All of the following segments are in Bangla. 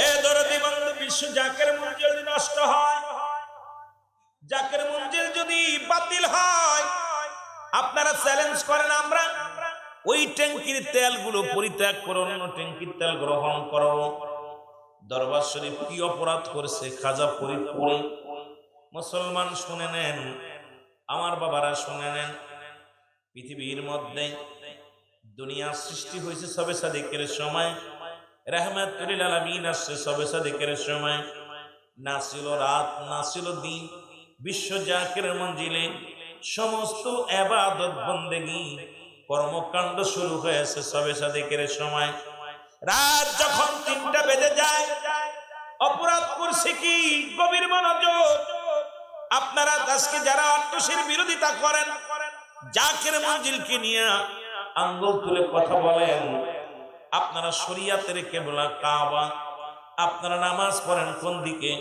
এ দরদি বন্ধু, বিশ্ব জাকের মঞ্জিল যদি নষ্ট হয়, জাকের মঞ্জিল যদি বাতিল হয়, আপনারা চ্যালেঞ্জ করেন আমরা ওই ট্যাঙ্কির তেলগুলো পরিত্যাগ করে অন্য ট্যাঙ্কির তেল গ্রহণ করো। দরবার শরীফ কি অপরাধ করেছে খাজা ফরিদ পড়ে? মুসলমান শুনে নেন, আমার বাবারা শুনে নেন, পৃথিবীর মধ্যে দুনিয়া সৃষ্টি হয়েছে সবে সাদিকের সময়, রাহমাতুল লিল আলামিন আসছে সবে সাদিকের সময়, না ছিল রাত না ছিল দিন, বিশ্ব জাকের মঞ্জিলে সমস্ত ইবাদত বন্দেগী কর্মকাণ্ড শুরু হয়েছে সবে সাদিকের সময়। রাত যখন 3টা বেজে যায়, অপরাধ করছে কি? গভীর মনোযোগ। আপনারা আজকে যারা আত্মশীর বিরোধিতা করেন, জাকের মঞ্জিলকে নিয়ে আঙ্গুল তুলে কথা বলেন, আপনারা শরিয়াতের কিবলা কাবা, আপনারা নামাজ পড়েন কোন দিকে?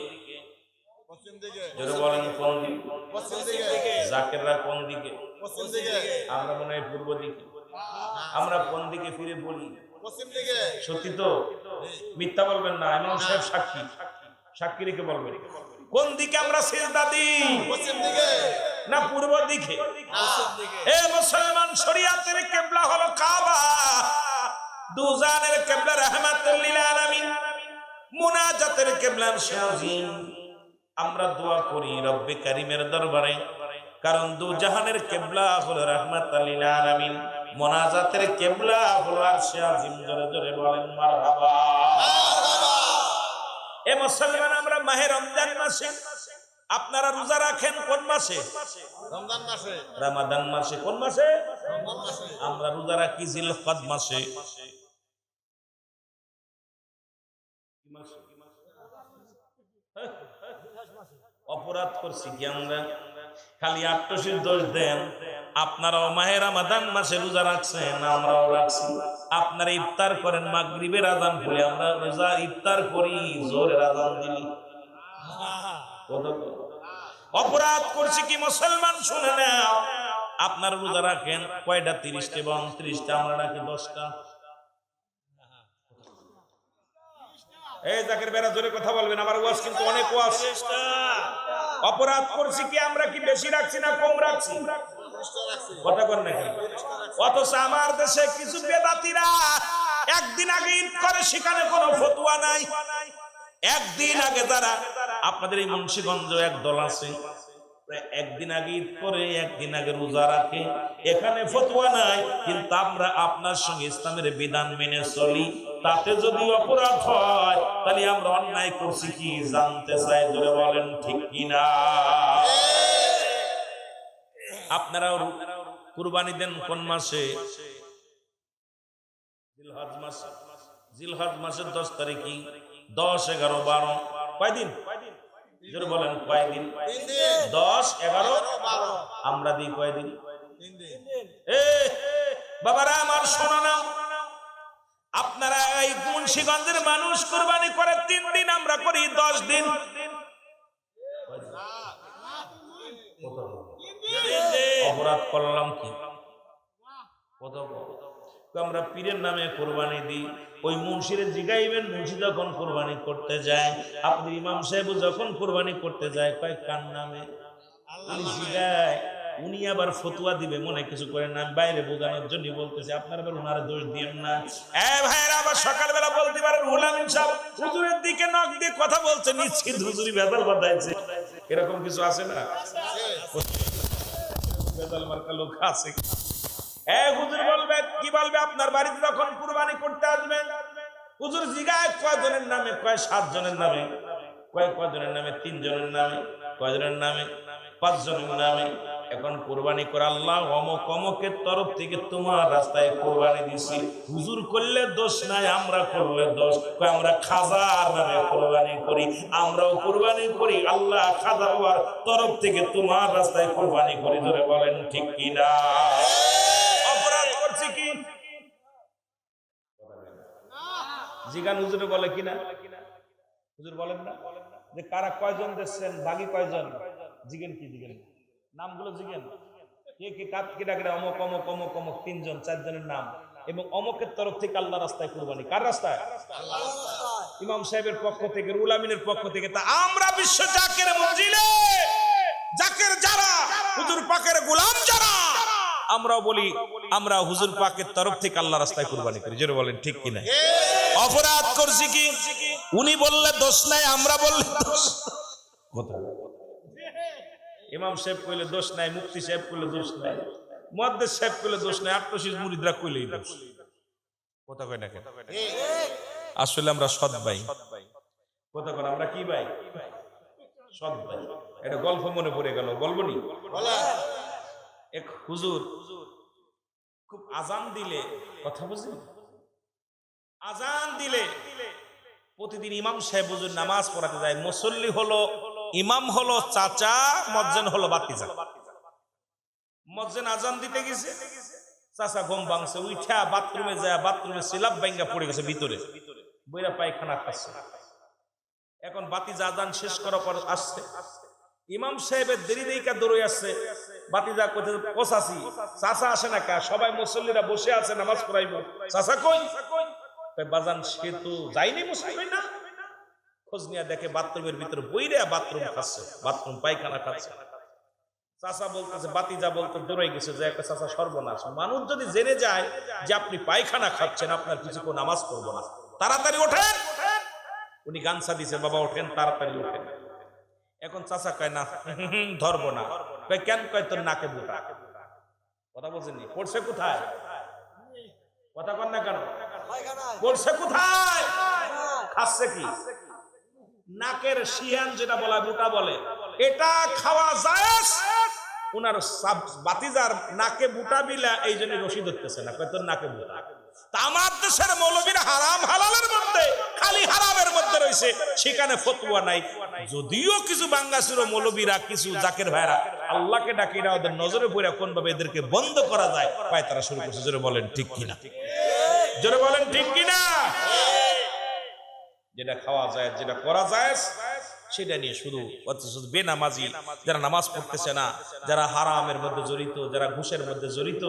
পশ্চিম দিকে। যারা বলেন কোন দিকে? পশ্চিম দিকে। জাকেররা কোন দিকে? পশ্চিম দিকে। আমরা মনে হয় পূর্ব দিকে। আমরা কোন দিকে ফিরে বলি? পশ্চিম দিকে। সত্যি তো? মিথ্যা বলবেন না, ইমাম সাহেব সাক্ষী, সাক্ষী রেখে বলবেন কোন দিকে আমরা সিজদা দিই? পশ্চিম দিকে না পূর্ব দিকে? পশ্চিম দিকে। এ মুসলমান, শরিয়াতের কিবলা হলো কাবা, দুজানের কিবলা রাহমাতুল লিল আলামিন, মুনাজাতের কিবলা শাহজিন। আমরা দোয়া করি রব্বে কারীমের দরবারে, কারণ দু জাহানের কিবলা হলো রাহমাতুল লিল আলামিন, মুনাজাতের কিবলা হলো আরশে আজিম। জোরে জোরে বলেন মারহাবা। এ মুসলমান, আমরা মাহে রমজান মাসে, আপনারা রোজা রাখেন কোন মাসে? রমজান মাসে। রমাদান মাসে। কোন মাসে? রমজান মাসে। আমরা রোজা রাখি জিলকদ মাসে। অপরাধ করছি কি আমরা? খালি আত্মশীর দোষ দেন। আপনারাও মাহে রমাদান মাসে রোজা রাখছেন, আমরাও রাখছি। আপনারা ইফতার করেন মাগরিবের আযান পড়ে, আমরা রোজা ইফতার করি জোহরের আযান দিলি। অপরাধ করছি কি মুসলমান? শুনে নাও, আপনারা রোজা রাখেন কয়টা? 30টা বা 29টা, আমরা রাখি 10টা। এই জাকের বেড়া জোরে কথা বলবেন, আমার ওয়াজ কিন্তু অনেক ওয়াজ। অপরাধ করছি কি আমরা? কি বেশি রাখছি না কম রাখছি? কথা কর নাকি? অথচ আমার দেশে কিছু বেদাতীরা একদিন আগে ঈদ করে, সেখানে কোনো ফতোয়া নাই। একদিন আগে যারা আপনাদের এই মুন্সিগঞ্জ একদল আছে, একদিন আগে ঈদ করে একদিন আগে রোজা রাখে, এখানে ফতোয়া নাই, কিন্তু আমরা আপনার সঙ্গে ইসলামের বিধান মেনে চলি। তাতে যদি অপরাধ হয়, তাহলে আমরা অন্যায় করছি কি জানতে চাই। জোরে বলেন ঠিক কিনা? আপনারাও কুরবানি দেন কোন মাসে? জিলহজ মাসে। জিলহজ মাসের 10 তারিখে 10, 11, 12 কয়দিন? জোরে বলেন কয়দিন? 10, 11, 12। আমরা দিই কয়দিন? 3 দিন। এ বাবারা আমার শোনো না, আপনারা এই মুন্সিগঞ্জের মানুষ কুরবানি করে 3 দিন, আমরা করি 10 দিন। অপরাধ করলাম কি? আমরা পীরের নামে কোরবানি দিই। ওই মুন্সিরে জিগাইবেন, মুন্সি যখন কোরবানি করতে যায়, আপনি ইমাম সাহেব যখন কোরবানি করতে যায়, কয় কার নামে? উনি জিগায়, উনি আবার ফতোয়া দিবে মনে কিছু করেন না। আমি বাইরে বোঝানোর জন্য বলতেছি, আপনারা আবার ওনারা দোষ দিয়েন না। এ ভাইরা, আবার সকালবেলা বলতে পারেন হুলামিন সাহেব হুজুরের দিকে নখ দিয়ে কথা বলছে, নিশ্চিত হুজুরি ভেজাল বাঁধাইছে। এরকম কিছু আছে না? ভেজাল মার্কা লোক আছে। হুজুর বলবে কি? বলবে আপনার বাড়িতে যখন কুরবানি করতে আসবেন, হুজুর জিগায় কয়জনের নামে? কয় 7 জনের নামে। কয় কয়জনের নামে? 3 জনের নামে। কয়জনের নামে? 5 জনের নামে। এখন কুরবানি করে আল্লাহ অমুক অমুকের তরফ থেকে তোমার রাস্তায় কুরবানি দিছি। হুজুর করলে দোষ নাই, আমরা করলে দোষ। কয় আমরা খাজার নামে কুরবানি করি, আমরাও কুরবানি করি, আল্লাহ খাজা বাবার তরফ থেকে তোমার রাস্তায় কুরবানি করি। ধরে বলেন ঠিক কিনা? কি জিগান হুজুরে বলে কিনা? হুজুর বলেন না যে কারা কয়জন দিচ্ছেন, ভাগী কয়জন? জিগেন কি? জিগেন নামগুলো জিগেন। কে কে কাত কি ডাকে? অমুক অমুক অমুক অমুক 3 জন 4 জনের নাম, এবং অমুকের তরফ থেকে আল্লাহ রাস্তায় কুরবানি। কার রাস্তায়? ইমাম সাহেবের পক্ষ থেকে, উলামিনের পক্ষ থেকে। তা আমরা বিশ্ব জাকের মঞ্জিলে জাকের যারা, হুজুর পাকের গোলাম যারা, আমরাও বলি আমরা হুজুর পাকের তরফ থেকে আল্লাহ রাস্তায় কুরবানি করি। জোরে বলেন ঠিক কিনা? অপরাধ করছি কি? উনি বললে দোষ নাই, আমরা বললে দোষ। কথা ইমাম সাহেব কইলে দোষ নাই, মুফতি সাহেব কইলে দোষ নাই, মুহাদ্দিস সাহেব কইলে দোষ নাই, আটশিস মুরিদরা কইলেই দোষ। কথা কয় না কেন? আসলে আমরা সৎ ভাই। কথা কয় আমরা কি ভাই? সৎ ভাই। এটা গল্প মনে পড়ে গেল, বলবো নি? এক হুজুর খুব আজান দিলে, কথা বুঝি, আজান দিলে প্রতিদিন ইমাম সাহেব হুজুর নামাজ পড়াতে যায়। মুসল্লি হলো, ইমাম হলো চাচা, মুয়াজ্জিন হলো বাতিজা। মুয়াজ্জিন আজান দিতে গেছে, চাচা ঘুম ভাঙছে, উঠা বাথরুমে যায়, বাথরুমে সিলাপ ভাঙা পড়ে গেছে ভিতরে, বইরা পায়খানা খাচ্ছে। এখন বাতিজা আজান শেষ করার পর আসছে, ইমাম সাহেবের দেরি দেরিকা দৌড়ে আসছে। বাতিজা কইতে পৌঁছাছি, চাচা আসে না কা, সবাই মুসল্লিরা বসে আছে নামাজ পড়াইবো, চাচা কই? বাজান সে তো যায়নি মুসল্লি না। খোঁজ নিয়ে দেখে বাথরুমের ভিতরে বইরা বাথরুম খাচ্ছে, বাথরুম পায়খানা খাচ্ছে। চাচা বলতেছে, বাতিজা বলতে দৌড়ে গেছে যে একটা চাচা সর্বনাশ, মানুষ যদি জেনে যায় যে আপনি পায়খানা খাচ্ছেন, আপনার কিছুক্ষণ নামাজ পড়বো না, তাড়াতাড়ি ওঠেন। উনি গামছা দিছে, বাবা ওঠেন, তাড়াতাড়ি ওঠেন। এখন চাচা কয় না, ধরবো না। কয় কেন? কয় তোর নাকে বুটা। কথা বলছেন? পড়ছে কোথায়? কথা কন না কেন? পড়ছে কোথায়? খাচ্ছে কি? নাকের শিয়ান যেটা বলা, বুটা বলে, এটা খাওয়া যায়। উনার বাতিজার নাকে বুটা বিলা, এই জন্য রশি ধরতেছে না, কয় তোর নাকে বুটা। তা আমার দেশের মৌলবীরা হারাম হালালের মধ্যে, খালি হারামের মধ্যে রয়েছে, সেখানে ফতোয়া নাই। যদিও কিছু বাঙ্গাসুর মৌলবীরা, কিছু জাকের ভাইরা আল্লাহকে ডাকে, এরা ওদের নজরে পড়ে কোন ভাবে এদেরকে বন্ধ করা যায়, পায় তারা শুরু করছে। জোরে বলেন ঠিক কিনা? জোরে বলেন ঠিক কিনা? যেটা খাওয়া যায়, যেটা করা যায়, সেটা নিয়ে শুধু বেনামাজি যারা নামাজ পড়তেছে না, যারা হারামের মধ্যে জড়িত, যারা ঘুষের মধ্যে জড়িত,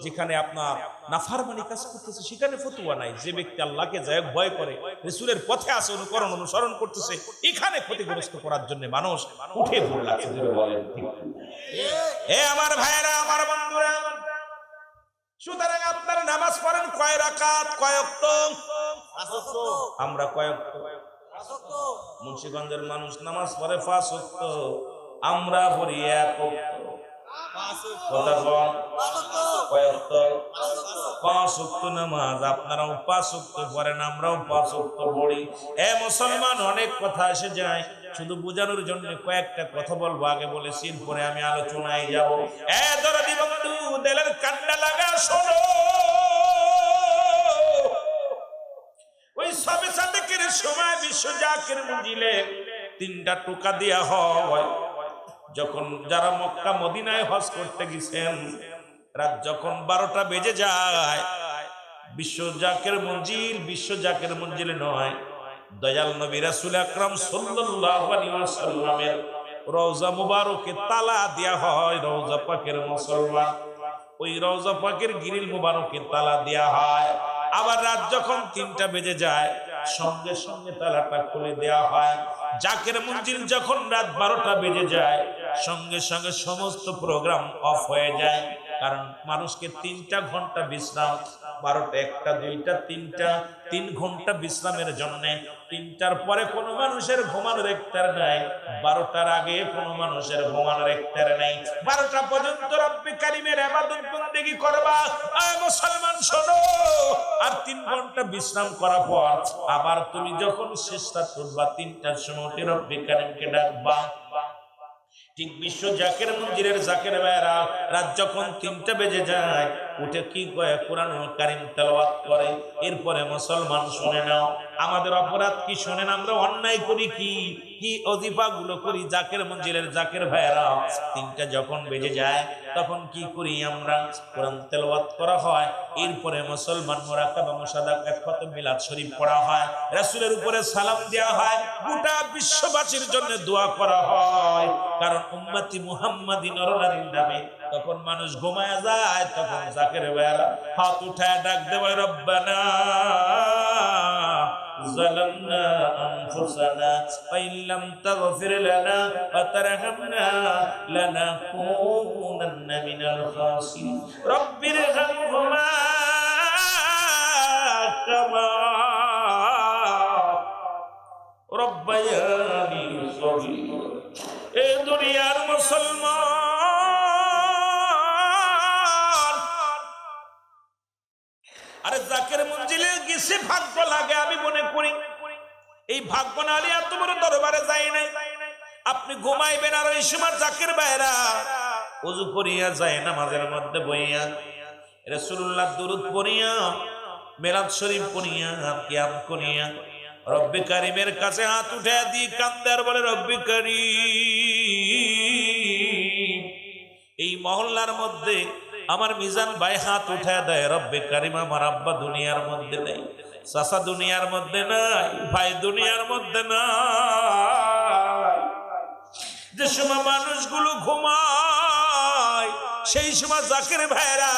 যেখানে আপনার নাফরমানি কাজ করতেছে, সেখানে ফতোয়া নাই। যে ব্যক্তি আল্লাহকে যায় ভয় করে, রাসূলের পথে আছে, অনুকরণ অনুসরণ করতেছে, এখানে ক্ষতিগ্রস্ত করার জন্য মানুষ উঠে পড়ে লাগছে। এ আমার ভাইয়েরা, আমার বন্ধুরা, সুতরাং আপনারা নামাজ পড়েন কয় রাকাত, কয় ওয়াক্ত? আমরা কয় ওয়াক্ত? মুন্সিগঞ্জের মানুষ নামাজ পড়ে 5 ওয়াক্ত, আমরা পড়ি 1 ওয়াক্ত। কথা বল, কয় ওয়াক্ত? 5 ওয়াক্ত নামাজ। আপনারাও 5 ওয়াক্ত পড়েন, আমরাও 5 ওয়াক্ত পড়ি। এ মুসলমান, অনেক কথা এসে যায়, শুধু বোঝানোর জন্য কয়েকটা কথা বলবো। আগে বলেছি, পরে আমি আলোচনায় যাব। এ দরদি বন্ধু, দিলের কান্না লাগা শোনো। ওই সবে সাদেকের সময় বিশ্ব জাকের মঞ্জিলে 3টা টোকা দেয়া হয়। যখন যারা মক্কা মদিনায় হজ করতে গেছেন, রাত যখন 12টা বেজে যায়, বিশ্ব জাকের মঞ্জিলে নয়, দয়াল নবী রাসূল আকরাম সাল্লাল্লাহু আলাইহি ওয়াসাল্লামের রওজা মুবারকে তালা দেয়া হয়। রওজা পাকের মুসলমান, ওই রওজা পাকের গ্রিল মুবারকে তালা দেয়া হয়। আবার রাত যখন 3টা বেজে যায়, সঙ্গে সঙ্গে তালাটা খুলে দেয়া হয়। জাকের মঞ্জিল যখন রাত 12টা বেজে যায়, সঙ্গে সঙ্গে সমস্ত প্রোগ্রাম অফ হয়ে যায়। কারণ মানুষকে 3টা ঘন্টা বিশ্রাম, 12টা, 1টা, 2টা, 3টা, 3 ঘন্টা বিশ্রামের জন্য। 3টার পরে কোনো মানুষের ঘুমানোর ইখতিয়ার নাই, 12টার আগে কোনো মানুষের ঘুমানোর ইখতিয়ার নাই। 12টা পর্যন্ত রব্বে কারীমের ইবাদত বন্দেগী করবা। আয় মুসলমান শোনো, আর 3 ঘন্টা বিশ্রাম করার পর আবার তুমি যখন শেষটা করবা, 3টার সময় রব্বে কারীমকে ডাকবা। ঠিক বিশ্ব জাকের মঞ্জিলের জাকের ভাইরা রাত যখন 3টা বেজে যায়, উঠে কি কয়? কোরআনুল কারীম তেলাওয়াত করে। এরপরে মুসলমান শুনে নাও, আমাদের অপরাধ কি শোনেন? আমরা অন্যায় করি কি কি ওজিফাগুলো করি জাকের মঞ্জিলের জাকের ভাইরা। 3টা যখন বেজে যায়, তখন কি করি আমরা? কোরআন তেলাওয়াত করা হয়। এরপরে মুসলমান মুরাকাবা মুশাহাদা খতম মিলাদ শরীফ পড়া হয়, রাসূলের উপরে সালাম দেওয়া হয়, গোটা বিশ্ববাসীর জন্য দোয়া করা হয়। কারণ উম্মতি মুহাম্মাদিন নরনারীর নামে তখন মানুষ ঘুমায় যায়, তখন জাকের ভাইরা হাত উঠায় ডাক দেয়, রব্বানা ظلمنا أنفسنا وإن لم تغفر لنا وترحمنا لنكونن من الخاسرين رب ارحمهما كما ربياني صغيرا এ দুনিয়ার মুসলমান আরে জাকের মঞ্জিলে গেছে ভাগ্য লাগে আমি মনে করি এই ভাগ্য না হলে এত বড় দরবারে যায় নাই আপনি ঘুমাইবেন আর এই সময় জাকের বাইরা ওযু করিয়া যায় নামাজের মধ্যে বইয়া রাসূলুল্লাহ দুরূদ পড়িয়া মিলাদ শরীফ পড়িয়া কিয়াম করিয়া রব্বে কারিমের কাছে হাত উঠে দিয়ে কান্দে আর বলে রব্বে কারিম এই মহল্লার মধ্যে আমার মিজান ভাই হাত উঠে দেয় রব্বে কারিম আমার আব্বা দুনিয়ার মধ্যে নেই চাচা দুনিয়ার মধ্যে নাই ভাই দুনিয়ার মধ্যে নাই যে সময় মানুষগুলো ঘুমায় সেই সময় জাকের ভাইরা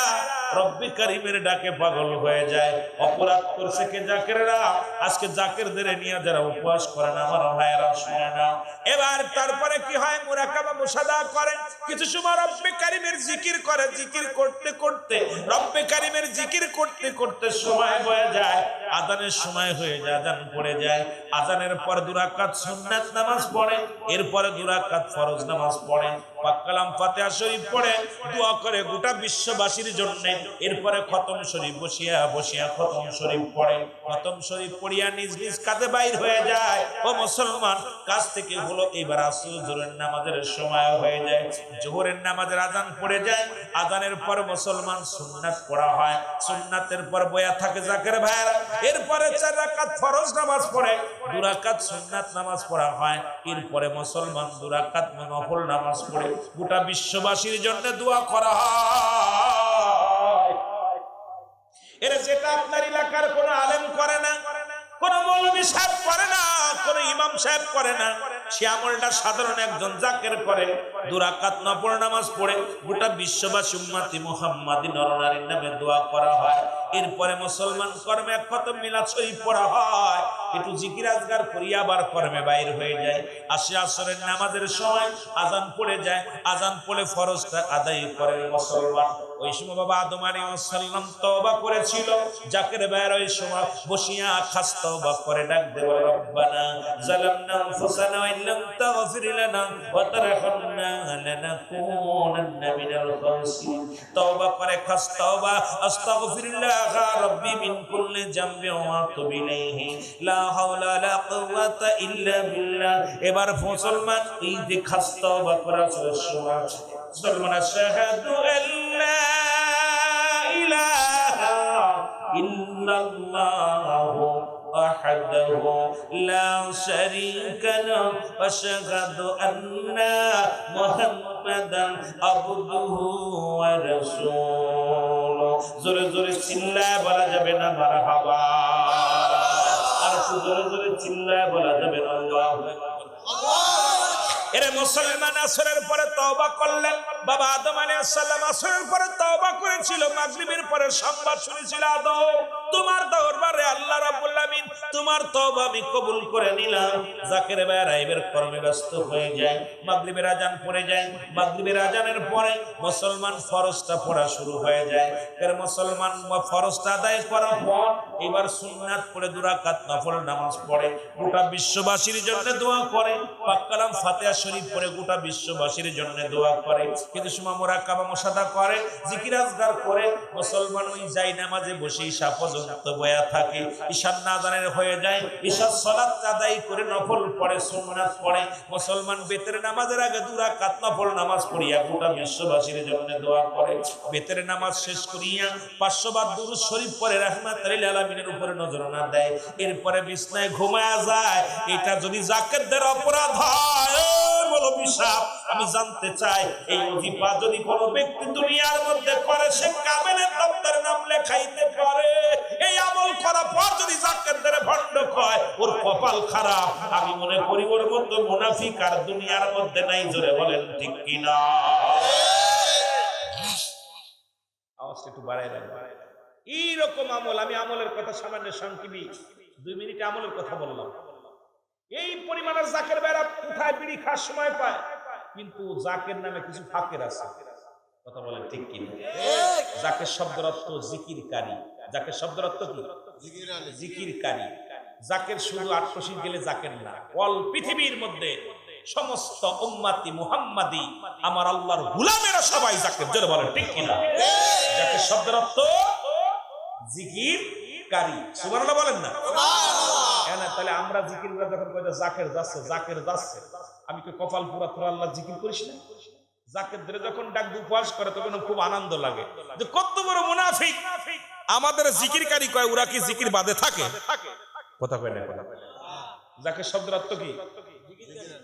রব্বে কারিমের ডাকে পাগল হয়ে যায় অপরাধ করছে কে জাকেররা আজকে জাকেরদের নিয়ে যারা উপবাস করে না আমার ভাইরা শুনে না এবার তারপরে কি হয় মুরাকাবা মুশাহাদা করে কিছু সময় রব্বে কারিমের জিকির করে জিকির করতে করতে রব্বে কারিমের জিকির করতে করতে সময় হয়ে যায় আযানের সময় হয়ে যায় আযান পড়ে যায় আযানের পর 2 রাকাত সুন্নাত নামাজ পড়ে এরপরে 2 রাকাত ফরজ নামাজ পড়ে পাক কালাম ফাতিহা শরীফ পড়ে দোয়া করে গোটা বিশ্ববাসীর জন্য এরপরে খতম শরীফ বসিয়া বসিয়া খতম শরীফ পড়ে খতম শরীফ পড়িয়া নিজ নিজ কাজে বাইর হয়ে যায় ও মুসলমান কাজ থেকে হলো এবার আসর জোহরের নামাজের সময় হয়ে যায় জোহরের নামাজের আযান পড়ে যায় আযানের পর মুসলমান সুন্নাত পড়া হয় সুন্নাতের পর বয়া থাকে জাকের ভাইরা এরপরে 4 রাকাত ফরজ নামাজ পড়ে 2 রাকাত সুন্নাত নামাজ পড়া হয় এরপরে মুসলমান 2 রাকাত নফল নামাজ পড়ে গোটা বিশ্ববাসীর জন্য দোয়া করা হয় এরা যেটা আপনার এলাকার কোন আলেম করে না কোন মৌলভী সাহেব করে না কোন ইমাম সাহেব করে না সে আমলটা সাধারণ একজন জাকের করে 2 রাকাত নফল নামাজ পড়ে গোটা বিশ্ববাসী উম্মতি মুহাম্মাদি নরনারীর নামে দোয়া করা হয় এরপরে মুসলমান কর্মে এক খতম মিলাদ শরীফ পড়া হয় একটু জিকির আজগার করিয়া আবার কর্মে বাইর হয়ে যায় আসে আসরের নামাজের সময় আযান পড়ে যায় আযান পড়ে ফরজটা আদায় করে মুসলমান ওই সময় বাবা আদম আলাইহিস সালাম তওবা করেছিল জাকের ভাইয়ের ওই সময় বসিয়া খাস তওবা করে ডাক দেব রব্বানা যালামনা আনফুসানা ওয়া ইল্লাম তাগফির লানা ওয়া তারহামনা লানাকুনান্না মিনাল খাসিরিন তওবা করে খাস তওবা আস্তাগফিরুল্লাহ রাব্বি মিন কুল্লি যামবি ওয়া আতুবু ইলাইহি লা হাওলা লা কুওয়াতা ইল্লা বিল্লাহ এবার মুসলমান এই যে খাস তওবা করার সময় মুসলমান আশহাদু আল্লা ইলাহা ইল্লাল্লাহু وحده لا شريك له واشهد ان محمدا عبده ورسوله জোরে জোরে চিল্লায় বলা যাবে না মারহাবা আর জোরে জোরে চিল্লায় বলা যাবে না আল্লাহু আকবার এরে মুসলমান আসরের পরে তওবা করলেন বাবা আদম আলাইহিস সালাম আসরের পরে তওবা করেছিল মাগরিবের পরে সংবাদ শুনেছিল আদম তোমার দরবারে আল্লাহ রাব্বুল আমিন তোমার তওবা আমি কবুল করে নিলাম জাকের ভাইরা এবার কর্মে ব্যস্ত হয়ে যায় মাগরিবের আযান পড়ে যায় মাগরিবের আযানের পরে মুসলমান ফরজটা পড়া শুরু হয়ে যায় এর মুসলমান ফরজটা আদায় করার পর এবার সুন্নাত পড়ে 2 রাকাত নফল নামাজ পড়ে গোটা বিশ্ববাসীর জন্য দোয়া করে পাক কালাম ফাতিহা শরীফ পড়ে গোটা বিশ্ববাসীর জন্য দোয়া করে কিন্তু সময় মুরাকাবা মুশাহাদা করে জিকির আজগার করে মুসলমান ওই যায় নামাজে বসে ঈশা পর্যন্ত বয়া থাকে ঈশার আযানের হয়ে যায় ঈশার সালাত আদায় করে নফল পড়ে সুন্নাত পড়ে মুসলমান বেতের নামাজের আগে 2 রাকাত নফল নামাজ পড়িয়া গোটা বিশ্ববাসীর জন্য দোয়া করে বেতের নামাজ শেষ করিয়া 500 বার দুরূদ শরীফ পড়ে রাহমাতুল লিল আলামিনের উপরে নজর না দেয় এরপরে বিছনায় ঘুমায়া যায় এটা যদি জাকেরদের অপরাধ হয় বলো বিশাপ আমি জানতে চাই এই ওজিফা যদি কোনো ব্যক্তি দুনিয়ার মধ্যে করে সে কামেলের দপ্তরে নাম লেখাইতে পারে এই আমল করার পর যদি জাকেরদের ভণ্ড কয় ওর কপাল খারাপ আমি মনে করি ওর মতো মুনাফিক আর দুনিয়ার মধ্যে নাই জোরে বলেন ঠিক কি না আওয়াজটা একটু বাড়ায় রাখবেন এইরকম আমল আমি আমলের কথা সামান্য সংক্ষেপে 2 মিনিট আমলের কথা বললাম। এই পরিমাণের জাকের বেড়া কোথায় বিড়ি খাওয়ার সময় পায়, কিন্তু জাকের নামে কিছু ফাঁকের আছে। কথা বলেন ঠিক কি না? জাকের শব্দের অর্থ জিকিরকারী। জাকের শব্দের অর্থ কি? জিকিরকারী। জাকের শুধু আটশি গেলে জাকের না, অল পৃথিবীর মধ্যে সমস্ত উম্মতি মুহাম্মাদি আমার আল্লাহর গোলামেরা সবাই জাকের। জোরে বলেন ঠিক কি না? জাকের শব্দের অর্থ জিকিরকারী। সুবহানাল্লাহ বলেন না? তাহলে আমরা জিকির করে যখন কই জাকের যাচ্ছে, জাকের যাচ্ছে, আমি কি কপাল পুরা তোর আল্লাহ জিকির করিস না? জাকের ধরে যখন ডাক উপহাস করে তখন খুব আনন্দ লাগে যে কত বড় মুনাফিক আমাদের জিকিরকারী কয়, ওরা কি জিকির বাদে থাকে? কথা কয় না? জাকের শব্দের অর্থ কি?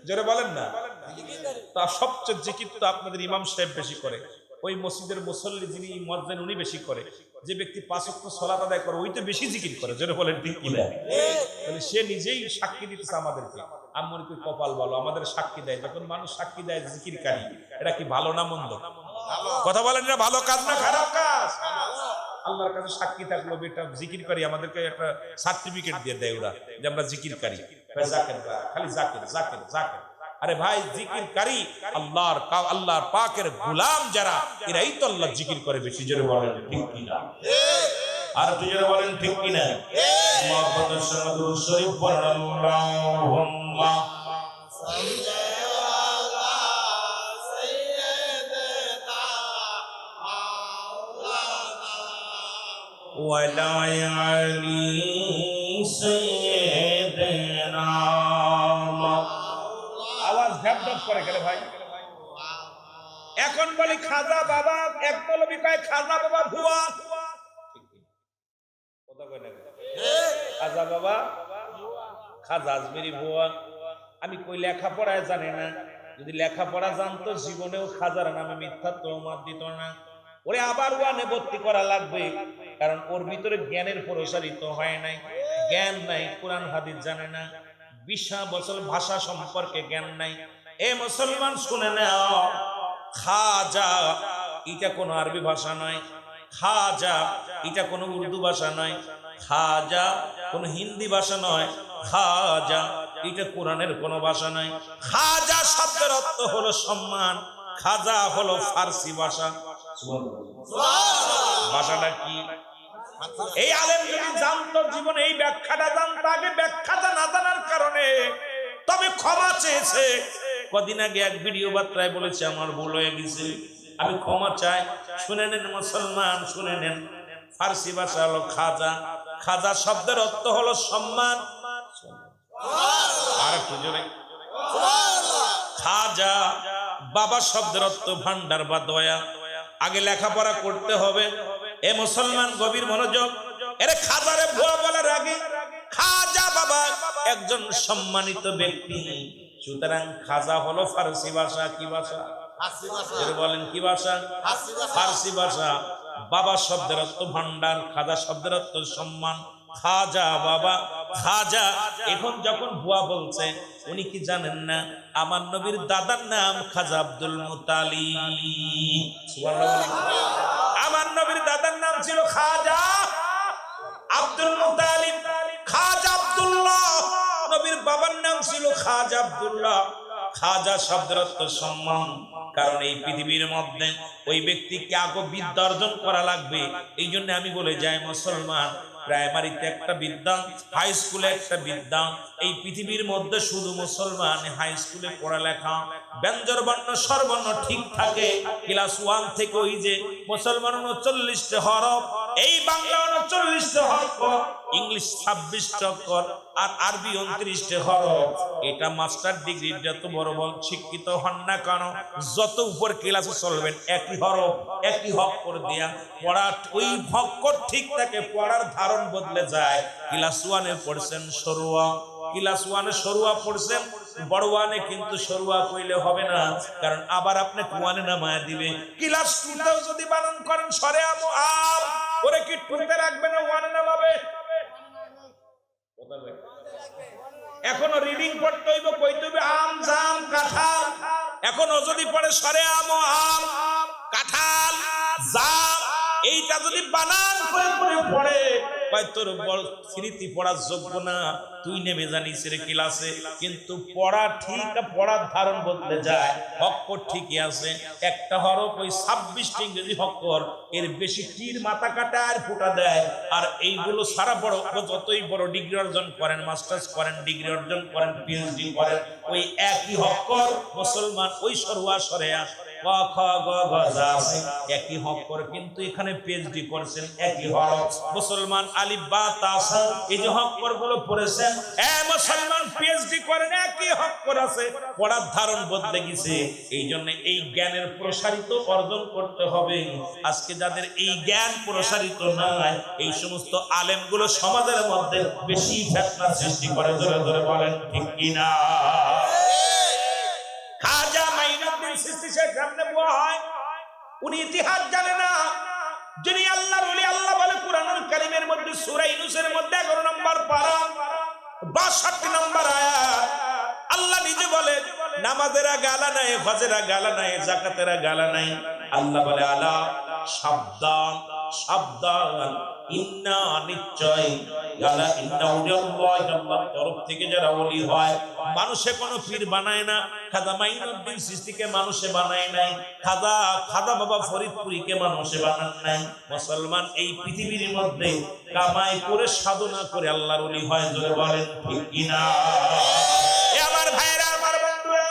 জোরে বলেন না? তা সবচেয়ে জিকির তো আপনাদের ইমাম সাহেব বেশি করে, ওই মসজিদের মুসল্লি যিনি মুয়াজ্জিন উনি বেশি করে, যে ব্যক্তি 5 ওয়াক্ত সালাত আদায় করে ওই তো বেশি জিকির করে। জোরে বলেন ঠিক কি না? তাহলে সে নিজেই সাক্ষী দিতেছে আমাদেরকে। আমার কি কপাল ভালো, আমাদের সাক্ষী দেয়। যখন মানুষ সাক্ষী দেয় জিকিরকারী, এটা কি ভালো না মন্দ? কথা বলেন না, ভালো কাজ না খারাপ কাজ? আল্লাহর কাছে সাক্ষী থাকলো, বেটা জিকির করি, আমাদেরকে একটা সার্টিফিকেট দিয়ে দেয় ওরা যে আমরা জিকিরকারী। খালি জাকির জাকির জাকির। আরে ভাই, জিকিরকারী আল্লাহর পাকের গোলাম যারা, এরাই তো আল্লাহ জিকির করে বেশি। জোরে বলেন ঠিক কি না? আর জোরে বলেন ঠিক কি না? মুহাম্মদুর সাল্লাল্লাহু শরীফ পড়েন আল্লাহুম্মা সাল্লি আলা সাইয়্যিদিনা মাওলানা ওয়া আলা আলি সাইয়্যিদিনা। আওয়াজ ঢাপ করে গেলে ভাই। এখন বলি খাজা বাবা, এক মৌলবি কয় খাজা বাবা ভুয়া। খাজা বাবা, খাজা আজমেরি ভুয়া। আমি কই লেখাপড়ায় জানে না, যদি লেখাপড়া জানতো জীবনেও খাজার নামে মিথ্যা তহমত দিত না। ওরে আবার ওয়ানে ভর্তি করা লাগবে, কারণ ওর ভিতরে জ্ঞানের প্রসারিত হয় নাই, জ্ঞান নাই, কোরআন হাদিস জানে না, 20 বছর ভাষা সম্পর্কে জ্ঞান নাই। এ মুসলমান শুনে নাও, খাজা এটা কোনো আরবি ভাষা নয়, খাজা এটা কোনো উর্দু ভাষা নয়, খাজা কোনো হিন্দি ভাষা নয়, খাজা এটা কোরআনের কোনো ভাষা নয়। খাজা শব্দের অর্থ হলো সম্মান, খাজা হলো ফার্সি ভাষা। ভাষাটা কি? এই আলেম যদি জানতো, জীবনে এই ব্যাখ্যাটা জানতো, আগে ব্যাখ্যাটা না জানার কারণে তবে ক্ষমা চেয়েছে। কদিন আগে এক ভিডিও বার্তায় বলেছে আমার ভুল হয়ে গেছে, আমি ক্ষমা চাই। শুনে নেন মুসলমান, শুনে নেন। ফার্সি ভাষা হলো খাজা, খাজা শব্দের অর্থ হলো সম্মান। আর একটু জোরে। খাজা বাবা শব্দের অর্থ ভান্ডার বা দয়া। আগে লেখাপড়া করতে হবে। এ মুসলমান গভীর মনোযোগ। এরে খাজারে ভুয়া বলার আগে খাজা বাবা একজন সম্মানিত ব্যক্তি। সুতরাং খাজা হলো ফার্সি ভাষা। কি ভাষা? বলেন কি ভাষা? ফার্সি ভাষা। বাবা শব্দের অর্থ ভান্ডার, খাজা শব্দের অর্থ সম্মান। খাজা বাবা, খাজা। এখন যখন ভুয়া বলছে, উনি কি জানেন না আমার নবীর দাদার নাম খাজা আব্দুল মুতালিব? আমার নবীর দাদার নাম ছিল খাজা আব্দুল মুতালিব। খাজা আব্দুল্লাহ, নবীর বাবার নাম ছিল খাজা আব্দুল্লাহ। খাজা শব্দের অর্থ সম্মান। কারণ এই পৃথিবীর মধ্যে ওই ব্যক্তিকে আগে বিদ্যা অর্জন করা লাগবে। এই জন্য আমি বলে যাই মুসলমান, প্রাইমারিতে একটা বিদ্যা, হাই স্কুলে একটা বিদ্যা। এই পৃথিবীর মধ্যে শুধু মুসলমান হাই স্কুলে পড়ালেখা, ব্যঞ্জন বর্ণ স্বরবর্ণ ঠিক থাকে। ক্লাস 1 থেকে ওই যে মুসলমান 39টা হরফ, এই বাংলা 39টা হরফ, ইংলিশ 26টা অক্ষর, আর আরবি 29টা হরফ। এটা মাস্টার ডিগ্রি যত বড় বড় শিক্ষিত হন না কেন, যত উপর ক্লাসে চলবেন, একই হরফ একই অক্ষর দেয়া পড়া, ওই অক্ষর ঠিক থাকে, পড়ার ধারণ বদলে যায়। ক্লাস 1-এ পড়ছেন সরুয়া, ক্লাস 1-এ সরুয়া পড়ছেন, বড় 1-এ কিন্তু সরুয়া কইলে হবে না, কারণ আবার আপনি 1-এ নামায়া দিবে। ক্লাস 2-তেও যদি বানান করেন সরে আমো আম, ওরে কি 2-তে রাখবে না 1-এ নামাবে? এখনো রিডিং পড়তে হইব, কইতে হইবে আম জাম কাঁঠাল। এখনো যদি পড়ে সরে আমো আম, কাঁঠাল, জাম, এইটা যদি বানান করে করে পড়ে কয় তোর বড় স্মৃতি পড়ার যোগ্য না, তুই নেমে জানিস রে ক্লাসে। কিন্তু পড়া ঠিক, পড়ার ধারণ বদলে যায়। অক্ষর ঠিকই আছে, একটা হরফ ওই 26টি ইংরেজি অক্ষর, এর বেশি তীর মাথা কাটা আর ফুটা দেয়। আর এইগুলো সারা বড় যতই বড় ডিগ্রি অর্জন করেন, মাস্টার্স করেন, ডিগ্রি অর্জন করেন, পিএইচডি করেন, ওই একই অক্ষর মুসলমান ওই সরুয়া সরেয়া ক খ গ ঘ যা আছে একই অক্ষর, কিন্তু এখানে পিএইচডি করেছেন একই হরফ। মুসলমান আলিফ বা তা সা এই যে অক্ষর গুলো পড়েছেন, মুসলমান পিএইচডি করেন একই অক্ষর আছে, পড়ার ধারণ বদলে গেছে। এই জন্য এই জ্ঞানের প্রসারিত অর্জন করতে হবে। আজকে যাদের এই জ্ঞান প্রসারিত নাই, এই সমস্ত আলেমগুলো সমাজের মধ্যে বেশি ফিতনা সৃষ্টি করে। ধরে ধরে বলেন ঠিক কিনা? খাজা মাইনুদ্দিন চিশতি শেখ সামনে বুয়া হয়, উনি ইতিহাস জানে না। যিনি আল্লাহর ওলি, আল্লাহ বলে কুরআনুল কারীমের মধ্যে সূরা ইউনূসের মধ্যে 11 নম্বর পারা 62 নম্বর আয়াত, আল্লাহ নিজে বলে নামাজের গালা নাই, হজের গালা নাই, যাকাতের গালা নাই। আল্লাহ বলে আলা সাবধান সাবধান, ইন্না নিশ্চয়, আলা ইন্না উলিয়াল্লাহি, আল্লাহর তরফ থেকে যারা ওলি হয়, মানুষে কোনো পীর বানায় না। খাজা মাইনুদ্দিন চিশতিকে মানুষে বানায় নাই, খাজা বাবা ফরিদপুরীকে মানুষে বানান নাই। মুসলমান এই পৃথিবীর মধ্যে কামাই করে সাধনা করে আল্লাহর ওলি হয়। জোরে বলেন ঠিক কিনা? এ আমার ভাইরা, আমার বন্ধুরা,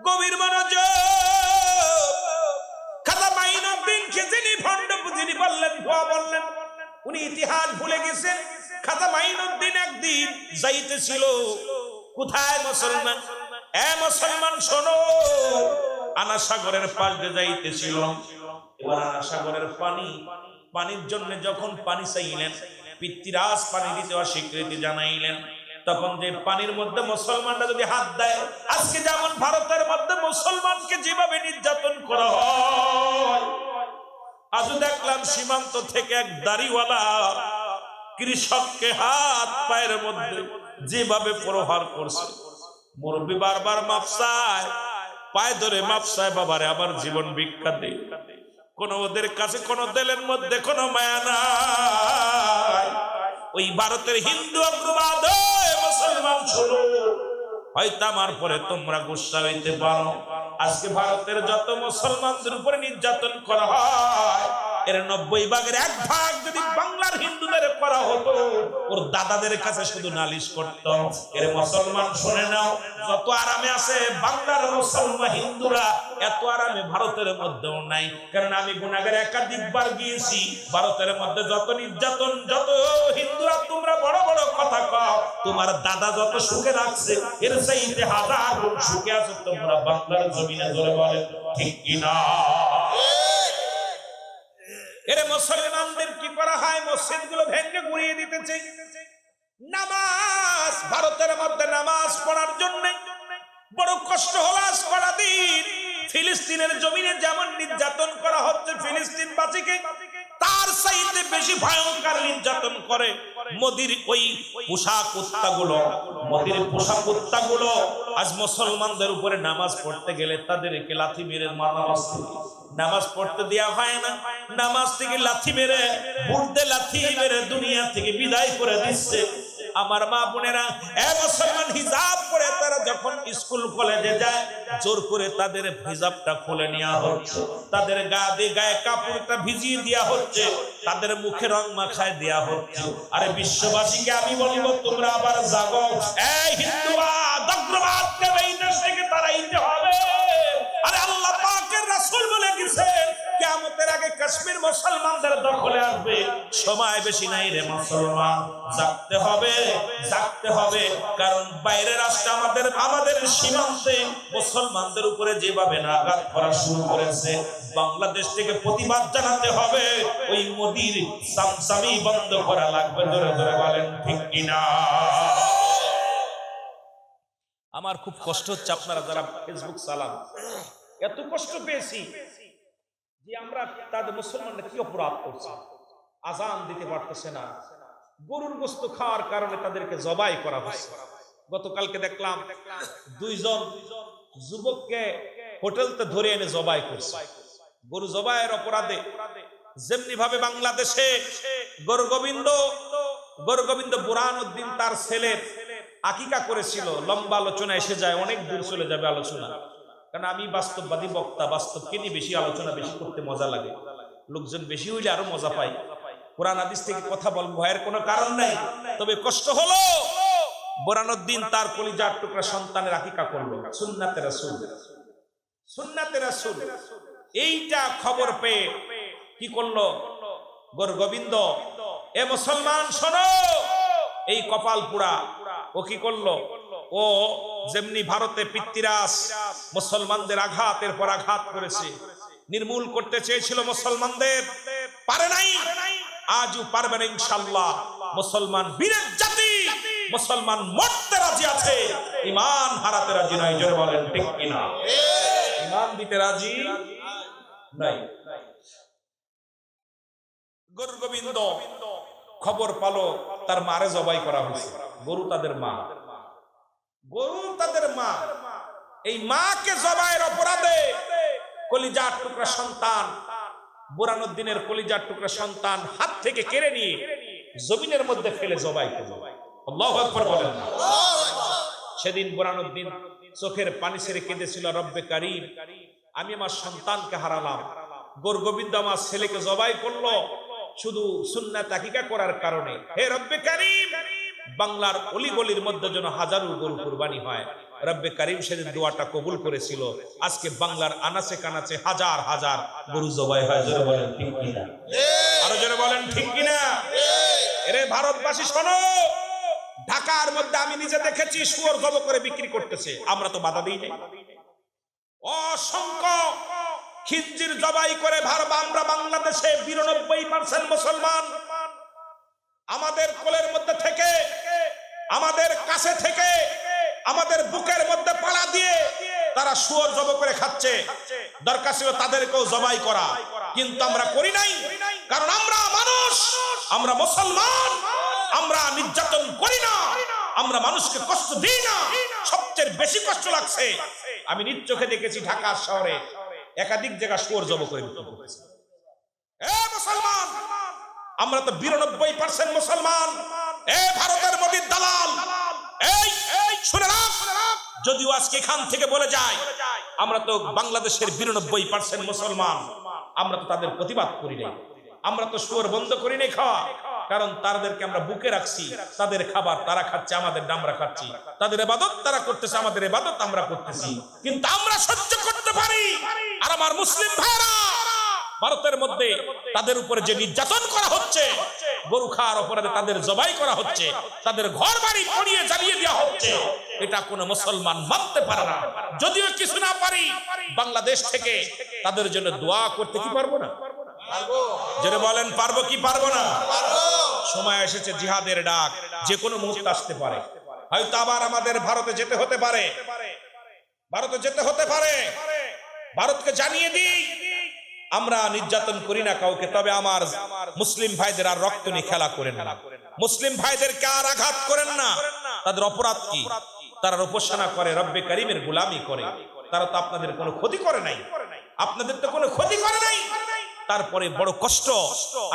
গভীর মনোযোগ। খাজা মাইনুদ্দিনকে যিনি ভণ্ড যিনি বললেন বললেন, উনি ইতিহাস ভুলে গেছেন। খাজা মাইনুদ্দিন একদিন যাইতেছিল কোথায়? মুসলমান, মুসলমান শোনো, আনা সাগরের পাশ দিয়ে যাইতেছিল। এবার আনা সাগরের পানির জন্য যখন পানি চাইলেন, পিতৃরাজ পানি দিতে অস্বীকৃতি জানাইলেন। তখন যে পানির মধ্যে মুসলমানরা যদি হাত দেয়, আজকে যেমন ভারতের মধ্যে মুসলমানকে যেভাবে নির্যাতন করা হয়, আজও দেখলাম সীমান্ত থেকে এক দাড়িওয়ালা কৃষককে হাত পায়ের মধ্যে যেভাবে প্রহার করছে। মুরব্বী বারবার মাপ চায়, পায়ে ধরে মাপ চায়, বাবারে আমার জীবন ভিক্ষা দে। কোন ওদের কাছে কোন দিলের মধ্যে কোন মায়া নাই। ওই ভারতের হিন্দু অগ্রবাদ, মুসলমান শোনো, হয়তো আমার পরে তোমরা গুসা হইতে পারো। আজকে ভারতের যত মুসলমানদের উপরে নির্যাতন করা হয়, এর 90 ভাগের 1 ভাগ যদি বাংলার হিন্দুদের করা হতো, ওর দাদাদের কাছে শুধু নালিশ করত। এর মুসলমান শুনে নাও, যত আরামে আছে বাংলার মুসলমান হিন্দুরা, এত আরামে ভারতের মধ্যেও নাই। কারণ আমি গুনাহগার একাধিকবার গিয়েছি, ভারতের মধ্যে যত নির্যাতন, যত হিন্দুরা তোমরা বড় বড় কথা কও, তোমার দাদা যত সুখে রাখছে, এর চাইতে হাজার গুণ সুখে আছো তোমরা বাংলার জমিনে। ধরে বলেন ঠিক কিনা? এর মুসলমানদের কি করা হয়? মসজিদগুলো ভেঙে গুড়িয়ে দিতেছে। নামাজ, ভারতের মধ্যে নামাজ পড়ার জন্য বড় কষ্ট হলো। আজ করা দিন ফিলিস্তিনের জমিনে যেমন নির্যাতন করা হচ্ছে ফিলিস্তিনবাসীকে, তার চাইতে বেশি ভয়ঙ্কর নির্যাতন করে মোদির ওই পোশাক কুত্তাগুলো। মোদির পোশাক কুত্তাগুলো আজ মুসলমানদের উপরে নামাজ পড়তে গেলে তাদেরকে লাথি মেরে নামাজ পড়তে দেওয়া হয় না। নামাজ থেকে লাথি মেরে, বুড়তে লাথি মেরে দুনিয়া থেকে বিদায় করে দিচ্ছে। আমার মা বোনেরা, মুসলমান হিজাব পরে তারা যখন স্কুল কলেজে যায়, জোর করে তাদের হিজাবটা খুলে নেওয়া হচ্ছে, তাদের গায়ে কাপড়টা ভিজিয়ে দেওয়া হচ্ছে, তাদের মুখে রং মাখায় দেওয়া হচ্ছে। আরে বিশ্ববাসীকে আমি বলবো, তোমরা আবার জাগো। এই হিন্দুবাদ, অগ্রবাদকে এই দেশ থেকে তাড়াইতে হবে। আরে আল্লাহ পাকের রাসূল বলে গেছেন, কিয়ামতের আগে কাশ্মীর মুসলমানদের দখলে আসবে। সময় বেশি নাই রে মুসলমান, জাগতে হবে, জাগতে হবে। কারণ বাইরের রাষ্ট্র আমাদের সীমান্তে মুসলমানদের উপরে যেভাবে আঘাত করা শুরু করেছে, বাংলাদেশ থেকে প্রতিবাদ জানাতে হবে। ওই মোদির সামসামি বন্ধ করা লাগবে। ধরে ধরে বলেন ঠিক কিনা? আমার খুব কষ্ট হচ্ছে, আপনারা যারা ফেসবুক চালান, এত কষ্ট পেয়েছি যে আমরা তাদের মুসলমানরা কি অপরাধ করছে। আজান দিতে পারতেছে না, গরুর গোশত খাওয়ার কারণে তাদেরকে জবাই করা হচ্ছে। গতকালকে দেখলাম 2 জন যুবককে হোটেলতে ধরে এনে জবাই করছে। গরু জবাইয়ের অপরাধে যেমনি ভাবে বাংলাদেশে গৌরগোবিন্দ বুরহানুদ্দিন তার ছেলের আকিকা করেছিল, লম্বা আলোচনা এসে যায়, অনেক দূর চলে যাবে আলোচনা, কারণ আমি বাস্তববাদী বক্তা, বাস্তবকে নিয়ে বেশি আলোচনা বেশি করতে মজা লাগে, লোকজন বেশি হইলে আরো মজা পাই। কোরআন হাদিস থেকে কথা বলবো, ভয়ের কোনো কারণ নাই। তবে কষ্ট হলো, বুরহানুদ্দিন তার কলিজার টুকরা সন্তানের আকিকা করলো, সুন্নাতে রাসূল, সুন্নাতে রাসূল। এইটা খবর পেয়ে কি করলো গৌরগোবিন্দ, এ মুসলমান শোনো, এই কপাল পুরা। ও কি করলো, ও যেমনি ভারতে পিতৃরাজ মুসলমানদের আঘাতের পর আঘাত করেছে, নির্মূল করতে চেয়েছিল মুসলমানদের, পারে নাই, আজও পারবে না ইনশাআল্লাহ। মুসলমান বীরের জাতি, মুসলমান মরতে রাজি আছে, ঈমান হারাতে রাজি নাই। জোরে বলেন ঠিক কিনা? ঈমান দিতে রাজি নাই। গৌরগোবিন্দ খবর পালো তার মারে জবাই করা হয়েছে, গরু তাদের মা, গরু তাদের মা। এই মাকে জবাইয়ের অপরাধে কলিজার টুকরা সন্তান, বুরহানুদ্দিনের কলিজার টুকরা সন্তান হাত থেকে কেড়ে নিয়ে জমিনের মধ্যে ফেলে জবাই করল। আল্লাহু আকবার বলেন না। সেদিন বুরহানুদ্দিন চোখের পানি ছেড়ে কেঁদেছিল, রব্বে কারীম, আমি আমার সন্তানকে হারালাম, গৌরগোবিন্দ আমার ছেলেকে জবাই করলো শুধু সুন্নাত আকিকা করার কারণে। হে রব্বে কারীম, বাংলার অলিগলির মধ্যে যেন হাজারো গরু কুরবানি হয়। রব্বে কারীম সেদিন দোয়াটা কবুল করেছিল। আজকে বাংলার আনাচে কানাচে হাজার হাজার গরু জবাই হয়। জোরে বলেন ঠিক কিনা? আরো জোরে বলেন ঠিক কিনা? এরে ভারতবাসী শোনো, ঢাকার মধ্যে আমি নিজে দেখেছি শুয়োর জবাই করে বিক্রি করতেছে, আমরা তো বাধা দিই নাই। অসংখ্য খিঞ্জির জবাই করে আমরা বাংলাদেশে 92% মুসলমান, আমাদের কোলের মধ্যে থেকে, আমাদের কাছে থেকে, আমাদের বুকের মধ্যে পালা দিয়ে তারা শুয়োর জবাই করে খাচ্ছে। দরকার ছিল তাদেরকেও জবাই করা, কিন্তু আমরা করি নাই, কারণ আমরা মানুষ, আমরা মুসলমান, আমরা নির্যাতন করি না, আমরা মানুষকে কষ্ট দিই না। সবচেয়ে বেশি কষ্ট লাগছে, আমি নিজ চোখে দেখেছি ঢাকা শহরে একাধিক জায়গা শুয়োর জবাই করে বিক্রি করতেছে। এ মুসলমান, আমরা তো 92% মুসলমান। এ ভারতের মোদির দালাল, এই শুনে রাখ, যদিও আজকে এখান থেকে বলে যায় আমরা তো বাংলাদেশের 92% মুসলমান, আমরা তো তাদের প্রতিবাদ করি নাই, আমরা তো শুয়োর বন্ধ করি নাই খাওয়া, কারণ তাদেরকে আমরা বুকে রাখছি, তাদের খাবার তারা খাচ্ছে, আমাদের আমরা খাচ্ছি, তাদের ইবাদত তারা করতেছে, আমাদের ইবাদত আমরা করতেছি, কিন্তু আমরা সহ্য করতে পারি। আর আমার মুসলিম ভাইরা, ভারতের মধ্যে তাদের উপরে যে নির্যাতন করা হচ্ছে, গরু খাওয়ার অপরাধে তাদের জবাই করা হচ্ছে, তাদের ঘর বাড়ি পুড়িয়ে জ্বালিয়ে দেওয়া হচ্ছে, এটা কোনো মুসলমান মানতে পারে না। যদিও কিছু না পারি, বাংলাদেশ থেকে তাদের জন্য দোয়া করতে কি পারবো না? যারা বলেন পারবো কি পারবো না? সময় এসেছে জিহাদের ডাক, যে কোনো মুহূর্তে আসতে পারে, হয়তো আবার আমাদের ভারতে যেতে হতে পারে, ভারতে যেতে হতে পারে। ভারতকে জানিয়ে দিই, আমরা নির্যাতন করি না কাউকে, তবে আমার মুসলিম ভাইদের আর রক্ত নিয়ে খেলা করেন না, মুসলিম ভাইদেরকে আর আঘাত করেন না। তাদের অপরাধ কি? তারা উপাসনা করে, রব্বে কারীমের গোলামি করে, তারা তো আপনাদের কোনো ক্ষতি করে নাই, আপনাদের তো কোনো ক্ষতি করে নাই। তারপরে বড় কষ্ট,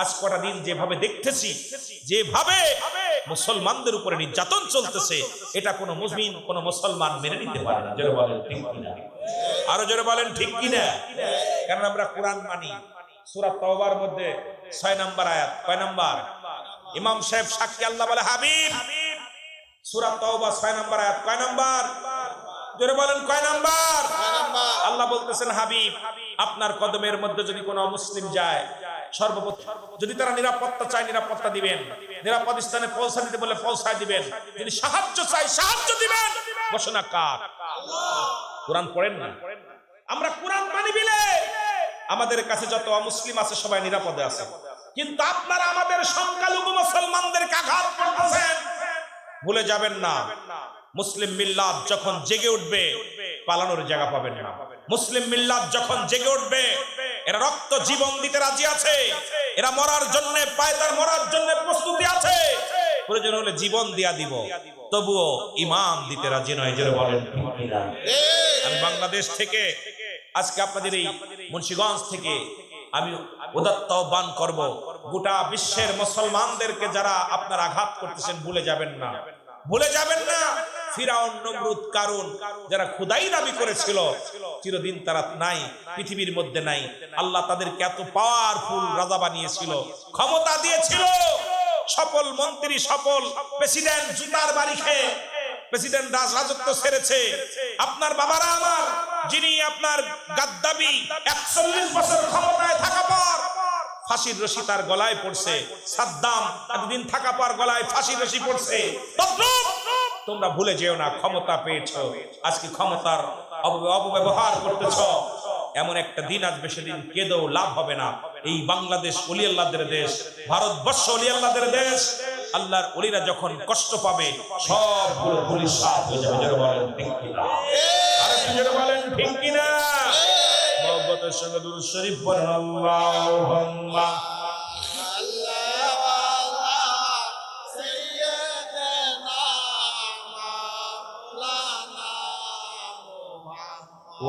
আজ কটা দিন যেভাবে দেখতেছি, যেভাবে মুসলমানদের উপরে নির্যাতন চলতেছে, এটা কোনো মুসলিম, কোনো মুসলমান মেনে নিতে পারে না। জোরে বলেন ঠিক কিনা? আরো জোরে বলেন ঠিক কিনা? কারণ আমরা কোরআন মানি। সূরা তাওবার মধ্যে 6 নম্বর আয়াত, কয় নম্বর? ইমাম সাহেব সাক্ষী, আল্লাহ বলে হাবিব, সূরা তাওবা 6 নম্বর আয়াত, কয় নম্বর? জোরে বলেন কয় নম্বর? আল্লাহ বলতেছেন, হাবিব, আপনার কদমের মধ্যে যদি কোনো মুসলিম যায়, সর্বপ্রথম যদি তারা নিরাপত্তা চায় নিরাপত্তা দিবেন, নিরাপদ স্থানে পৌঁছা দিতে বলে পৌঁছায় দিবেন, যদি সাহায্য চাই সাহায্য দিবেন। ঘোষণা কার? কোরআন পড়েন না? আমরা কোরআন মানি বিলে আমাদের কাছে যত অমুসলিম আছে সবাই নিরাপদে আছে, কিন্তু আপনারা আমাদের সংখ্যালঘু মুসলমানদেরকে আঘাত করতেছেন। ভুলে যাবেন না, মুসলিম মিল্লাত যখন জেগে উঠবে পালানোর জায়গা পাবেন না। মুসলিম মিল্লাত যখন জেগে উঠবে, এরা রক্ত জীবন দিতে রাজি আছে, এরা মরার জন্য পায়তার মরার জন্য প্রস্তুতি আছে, প্রয়োজন হলে জীবন দিয়া দিব, তবুও ইমান দিতে রাজি নয়। জোরে বলেন ঠিক কিনা? আমি বাংলাদেশ থেকে আজকে আপনাদের এই মুন্সিগঞ্জ থেকে আমি উদাত্ত আহ্বান করব, গোটা বিশ্বের মুসলমানদেরকে যারা আপনারা আঘাত করতেছেন ভুলে যাবেন না, ভুলে যাবেন না। ফিরাউন, নমরুদ, কারুন যারা খোদাই দাবি করেছিল, চিরদিন তারা নাই, পৃথিবীর মধ্যে নাই। আল্লাহ তাদেরকে এত পাওয়ারফুল রাজা বানিয়েছিল, ক্ষমতা দিয়েছিল। সফল মন্ত্রী, সফল প্রেসিডেন্ট জুতার বাড়ি খেয়ে প্রেসিডেন্ট রাজত্ব ছেড়েছে। আপনার বাবারা আমার, যিনি আপনার গাদ্দাফি ৪১ বছর ক্ষমতায় থাকা পর ফাঁসির রশি তার গলায় পড়ছে, সাদ্দাম এতদিন থাকা পর গলায় ফাঁসির রশি পড়ছে। তোমরা ভুলে যেও না, ক্ষমতা পেয়েছো, আজকে ক্ষমতার অপব্যবহার করতেছ। এমন একটা দিন আসবে, সেদিন কেঁদেও লাভ হবে না। এই বাংলাদেশ ওলি আল্লাহদের দেশ, ভারতবর্ষ ওলি আল্লাহদের দেশ। আল্লাহর ওলিরা যখন কষ্ট পাবে সবগুলো ধূলিসাৎ হয়ে যাবে। যারা বলেন ঠিক কিনা, আরে যারা বলেন ঠিক কিনা, মুহাব্বতের সঙ্গে দুরূদ শরীফ পড়েন। আল্লাহুম্মা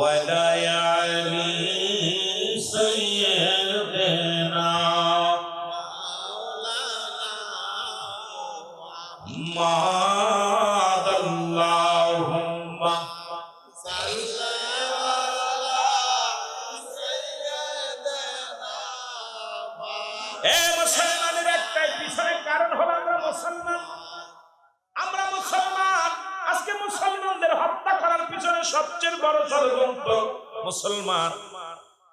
ولا يعلي سيدنا مولانا اللهم صل على سيدنا। এ মুসলমানের একটাই পিছনের কারণ হলো আমরা মুসলমান। আমরা মুসলমান, আজকে মুসলমানদের হত্যা করার পিছনে সবচেয়ে বড় ষড়যন্ত্র মুসলমান।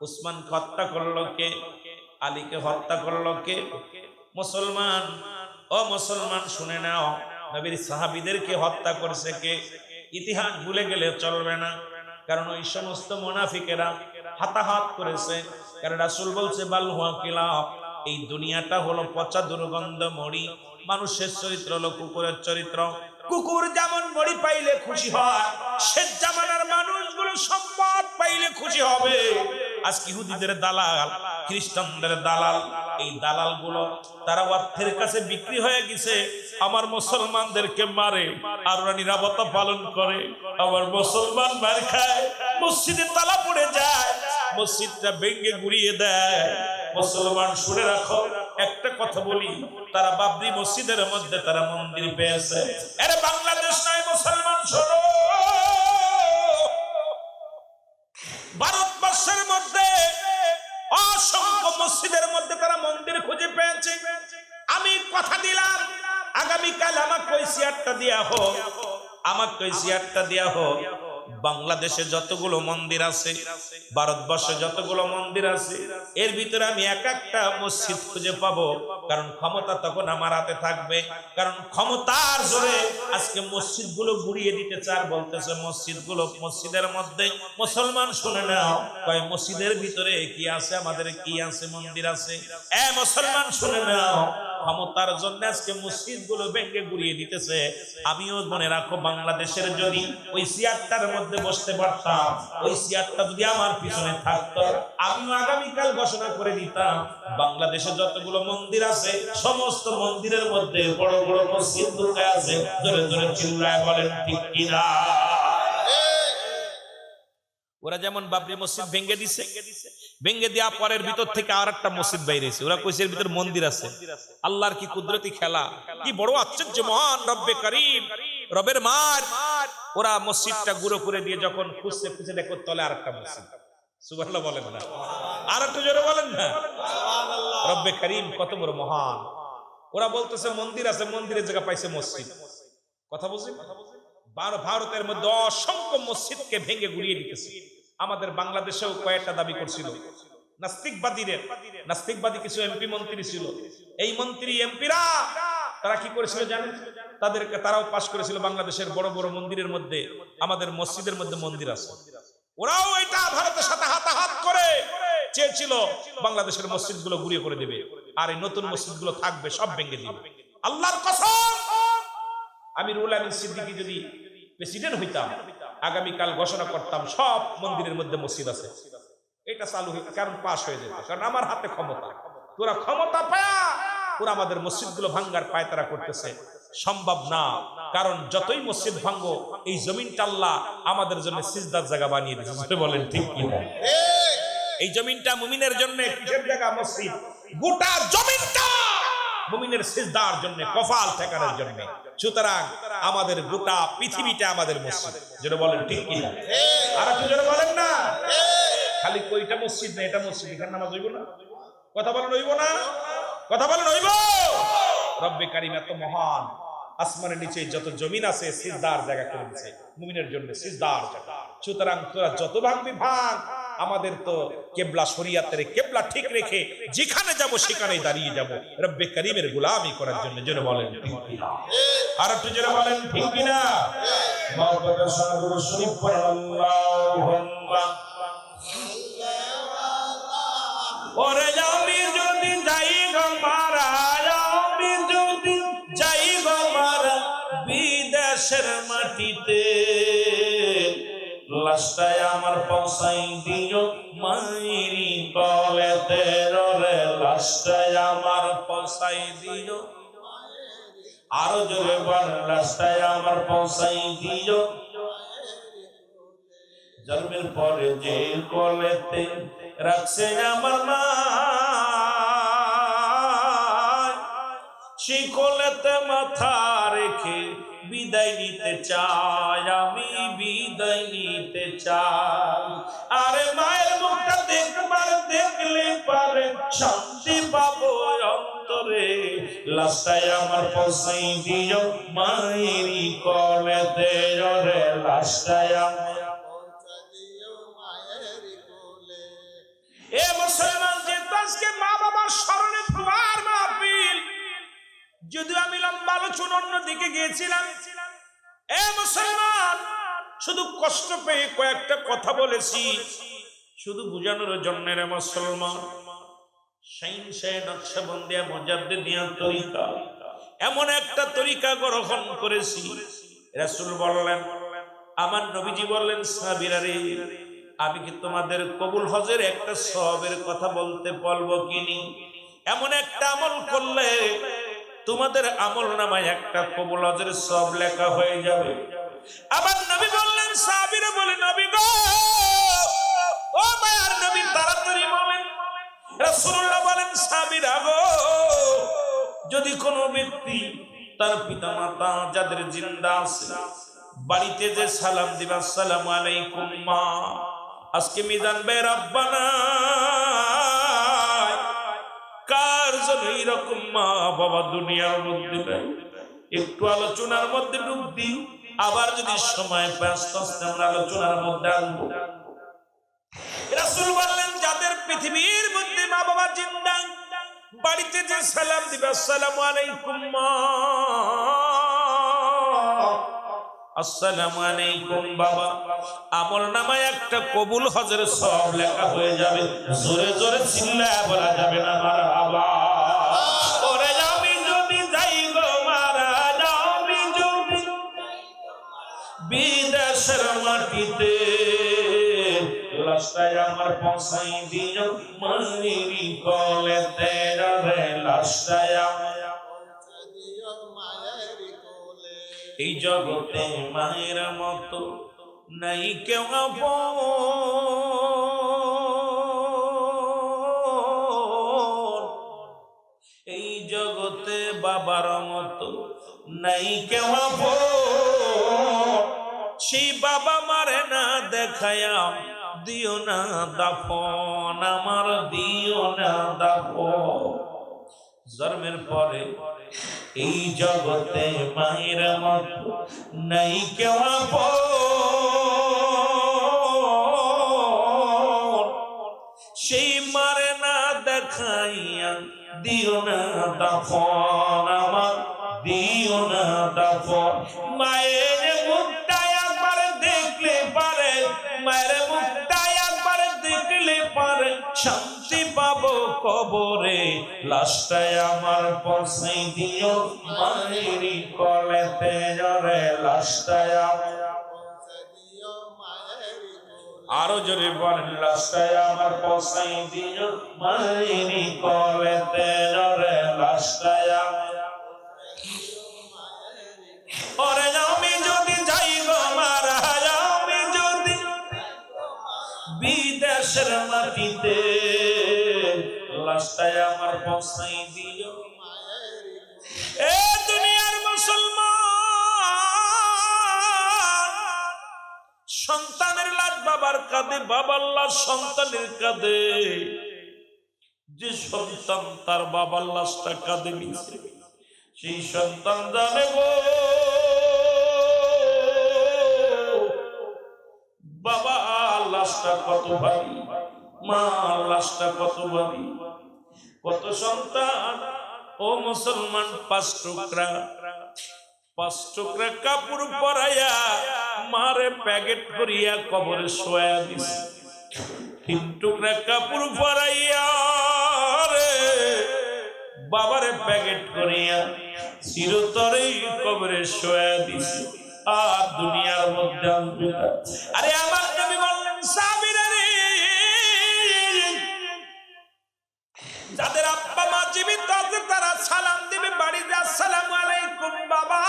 উসমানকে হত্যা করলো কে? আলীকে হত্যা করলো কে? মুসলমান। ও মুসলমান শুনে নাও, নবীর সাহাবীদেরকে হত্যা করেছে কে? ইতিহাস ভুলে গেলে চলবে না, কারণ ওই সমস্ত মুনাফিকেরা হাতাহাত করেছে। কারণ রাসূল বলছে বাল হুয়া কিলাব, এই দুনিয়াটা হলো পচা দুর্গন্ধ মরি। মানুষের চরিত্র হলো কুকুরের চরিত্র। কুকুর যেমন মরি পাইলে খুশি হয়, শেষ জামানার মানুষগুলো সম্পদ পাইলে খুশি হবে। আজকে ইহুদিদের দালাল, খ্রিস্টানদের দালাল, এই দালালগুলো তারা অর্থের কাছে বিক্রি হয়ে গেছে। আমার মুসলমানদেরকে মারে আর ওরা নিরাপত্তা পালন করে। আমার মুসলমান মার খায়, মসজিদে তালা পড়ে যায়, মসজিদটা ভেঙে গুড়িয়ে দেয়। মুসলমান শুনে রাখো, একটা কথা বলি, তারা বাবরি মসজিদের মধ্যে তারা মন্দির পেয়েছে। আরে বাংলাদেশ নয়, মুসলমান শোনো, ভারতবর্ষের মধ্যে অসংখ্য মসজিদের মধ্যে তারা মন্দির খুঁজে পেয়েছে। আমি কথা দিলাম, আগামীকাল আমাকে ওই চেয়ারটা দেয়া হোক, আমাকে ওই চেয়ারটা দেয়া হোক। বাংলাদেশে যতগুলো মন্দির আছে, ভারতবর্ষে যতগুলো মন্দির আছে, এর ভিতরে আমি এক একটা মসজিদ খুঁজে পাবো। কারণ ক্ষমতা তখন আমার হাতে থাকবে। কারণ ক্ষমতার জোরে আজকে মসজিদগুলো গুড়িয়ে দিতে চার বলতেছে। মসজিদের মধ্যে মুসলমান শুনে নাও, কয় মসজিদের ভিতরে কি আছে? আমাদের কি আছে? মন্দির আছে। এ মুসলমান শুনে নাও, ক্ষমতার জন্য আজকে মসজিদগুলো ভেঙে গুড়িয়ে দিতেছে। আমিও মনে রাখো, বাংলাদেশের যদি ওই চেয়ারটার মধ্যে বসতে পারতাম, ওই চেয়ারটা যদি আমার পিছনে থাকতো, আমিও আগামীকাল ঘোষণা করে দিতাম, বাংলাদেশে যতগুলো মন্দির আছে সমস্ত মন্দিরের মধ্যে বড় বড় মসজিদ ঢুকে আছে। জোরে জোরে চিল্লায় বলেন ঠিক কিনা। ওরা যেমন বাবরি মসজিদ ভেঙে দিছে, ভেঙে দেওয়া পরের ভিতর থেকে আর একটা মসজিদ বাইরেছে। ওরা কইছে এর ভিতর মন্দির আছে। আল্লাহর কি কুদরতি খেলা, কি বড় আশ্চর্য মহান রব্বে কারীম, রবের মার। ওরা মসজিদটা গুঁড়ো করে দিয়ে যখন খুঁজছে, খুঁজে দেখো তলে আর একটা মসজিদ। সুবহানাল্লাহ বলেন না? আর একটু জোরে বলেন না? রব্বে কারীম কত বড় মহান। ওরা বলতেছে মন্দির আছে, মন্দিরের জায়গা পাইছে মসজিদ। কথা বুঝি? ভারতের মধ্যে অসংখ্য মসজিদকে ভেঙে গুড়িয়ে দিতেছে। আমাদের বাংলাদেশেও কয়েকটা দাবি করছিল নাস্তিকবাদী কিছু এমপি মন্ত্রী ছিল। এই মন্ত্রী এমপিরা তারা কি করেছিল জানেন? তারাও পাশ করেছিল বাংলাদেশের বড় বড় মন্দিরের মধ্যে আমাদের মসজিদের মধ্যে মন্দির আছে। ওরাও এটা ভারতের সাথে হাতাহাত করে চেয়েছিল বাংলাদেশের মসজিদগুলো গুড়িয়ে করে দেবে, আর এই নতুন মসজিদগুলো থাকবে সব ভেঙে দিবে। আল্লাহর কসম, আমিরুল আমিন সিদ্দিকী যদি প্রেসিডেন্ট হইতাম, আগামীকাল ঘোষণা করতাম সব মন্দিরের মধ্যে মসজিদ আছে। এটা চালু হইত, কারণ পাশ হয়ে যেত, কারণ আমার হাতে ক্ষমতা। তোরা ক্ষমতা পায়া ওরা আমাদের মসজিদগুলো ভাঙ্গার পায়তারা করতেছে। সম্ভব না, কারণ যতই মসজিদ ভাঙ্গো, এই জমিনটা আল্লাহ আমাদের জন্য সিজদার জায়গা বানিয়ে দিয়েছে। বলেন ঠিক কিনা? এই জমিনটা মুমিনের জন্য কিসের জায়গা? মসজিদ। গোটা জমিনটা মুমিনের সিজদার জন্য, কপাল ঠেকানোর জন্য। সুতরাং আমাদের গোটা পৃথিবীটা আমাদের মসজিদ। যেটা বলেন ঠিক কি না? আর একটু জোরে বলেন না। খালি কইটা মসজিদ না, এটা মসজিদ, এখানে নামাজ হইব না? কথা বলেন হইব না? কথা বলেন হইব? রব্বে কারীম এত মহান, আসমানের নিচে যত জমিন আছে সিজদার জায়গা করে দিয়েছে মুমিনের জন্য, সিজদার জায়গা। সুতরাং তোরা যত ভাঙবি ভাঙ, আমাদের তো কেবলা শরিয়াতের কেবলা ঠিক রেখে যেখানে যাব সেখানেই দাঁড়িয়ে যাব রব্বে কারীমের গোলামি করার জন্য। জোরে বলেন ঠিক কি না? আর একটু জোরে বলেন ঠিক কি না? মহব্বতের সঙ্গে দুরূদ শরীফ পড়েন। আল্লাহুম্মা ওরে আমি যদি যাই গো মারা, আমি যদি যাই গো মারা বিদেশের মাটিতে, লাশটাই আমার পৌঁছাই দিও মাইরি কলেতে রে, লাশটাই আমার পৌঁছাই দিও। আরো জোরে বল, লাশটাই আমার পৌঁছাই দিও জন্মের পরে যে কোলেতে রাখছে আমার মা, সেই কোলেতে মাথা রেখে বিদায় নিতে চাই, আমি বিদায় নিতে চাই। আরে মায়ের মুখটা দেখবার, দেখলে পারে শান্তি পাবো অন্তরে, লাশটাই আমার পৌঁছাই দিও মায়েরই কোলেতে রে, লাশটাই আমার। এ মুসলমান, যে আজকে মা বাবার স্মরণে দোয়ার মাহফিল, যদিও আমি লম্বা আলোচনা অন্য দিকে গিয়েছিলাম, এ মুসলমান শুধু কষ্ট পেয়ে কয়েকটা কথা বলেছি শুধু বুঝানোর জন্য। রে মুসলমান, শাইন শাহ নকশবন্দিয়া মুজাদ্দিদিয়া তরিকা এমন একটা তরিকা গ্রহণ করেছি, রাসূল বললেন, আমার নবীজি বললেন, সাহাবীরা রে, আমি কি তোমাদের কবুল হজের একটা সওয়াবের কথা বলতে বলবো কিনি? এমন একটা আমল করলে তোমাদের আমল নামায় একটা কবুল হজের সওয়াব লেখা হয়ে যাবে। আবার নবী বললেন, সাহাবীরা বলে, নবী গো, ও মায়ার নবী, তাড়াতাড়ি বলেন। রাসূলুল্লাহ বলেন, সাহাবীরা গো, যদি কোনো ব্যক্তি তার পিতামাতা যাদের জিন্দা আছে বাড়িতে যে সালাম দিবা, আসসালামু আলাইকুম মা, আজকে মিজান ভাই রাব্বানা কার জন্য এইরকম মা বাবা দুনিয়ার মধ্যে নাই, একটু আলোচনার মধ্যে ডুব দিই, আবার যদি সময় পাই আস্তে আস্তে আমরা আলোচনার মধ্যে আনবো। রাসূল বললেন, যাদের পৃথিবীর মধ্যে মা বাবা জিন্দা বাড়িতে যে সালাম দিবা, আসসালামু আলাইকুম মা, আসসালামু আলাইকুম বাবা, আমল নামায় একটা কবুল হজের সওয়াব লেখা হয়ে যাবে। জোরে জোরে চিল্লায়া বলা যাবে না মারহাবা। ওরে আমি যদি যাই গো মারা, আমি যদি বিদেশের মাটিতে, লাশটাই আমার পৌঁছাই দিও মায়েরই কোলেতে রে, লাশটাই আমার। এই জগতে মায়ের মতো নাই কেউ আপন, এই জগতে বাবার মতো নাই কেউ আপন, সেই বাবা মারে না দেখায়া দিও না দাফন, আমার দিও না দাফন। জন্মের পরে এই জগতে মায়ের মতো নাই কেউ আপন, সেই মারে না দেখাইয়া দিও না দাফন, আমার দিও না দাফন। মায়ের মুখটা একবার দেখলে পারে, মায়ের মুখটা একবার দেখলে পারে শান্তি পাবো কবরে, লাশটাই আমার পৌঁছাই দিও মায়েরই কোলেতে রে, লাশটাই আমার। আরো জোরে বলেন, লাশটাই আমার পৌঁছাই দিও মায়েরই কোলেতে রে, লাশটাই আমার। ওরে আমি যদি যাই গো মারা, আমি যদি বিদেশ দেশের মাটিতে লাশটায় আমার পৌঁছাই দিও। এ দুনিয়ার মুসলমান, সন্তানের লাশ বাবার কাঁধে, বাবার লাশ সন্তানের কাঁধে। যে সন্তান তার বাবার লাশটা কাঁধে নিছে, সেই সন্তান জানে গো বাবা লাশটা কত ভারী, মা লাশটা কত ভারী। কত সন্তান ও মুসলমান পাঁচ টুকরা কাপড় পরাইয়া মারে প্যাকেট করিয়া কবরে শোয়া দিছে। 3 টুকরা কাপড় পরাইয়া রে বাবারে প্যাকেট করিয়া চিরতরেই কবরে শোয়া দিছে। আর দুনিয়ার মধ্যে আরে আমার নবী বললেন সাহাবীরা রে, যাদের আব্বা মা জীবিত আছে তারা সালাম দিবে বাড়িতে, আসসালামু আলাইকুম বাবা,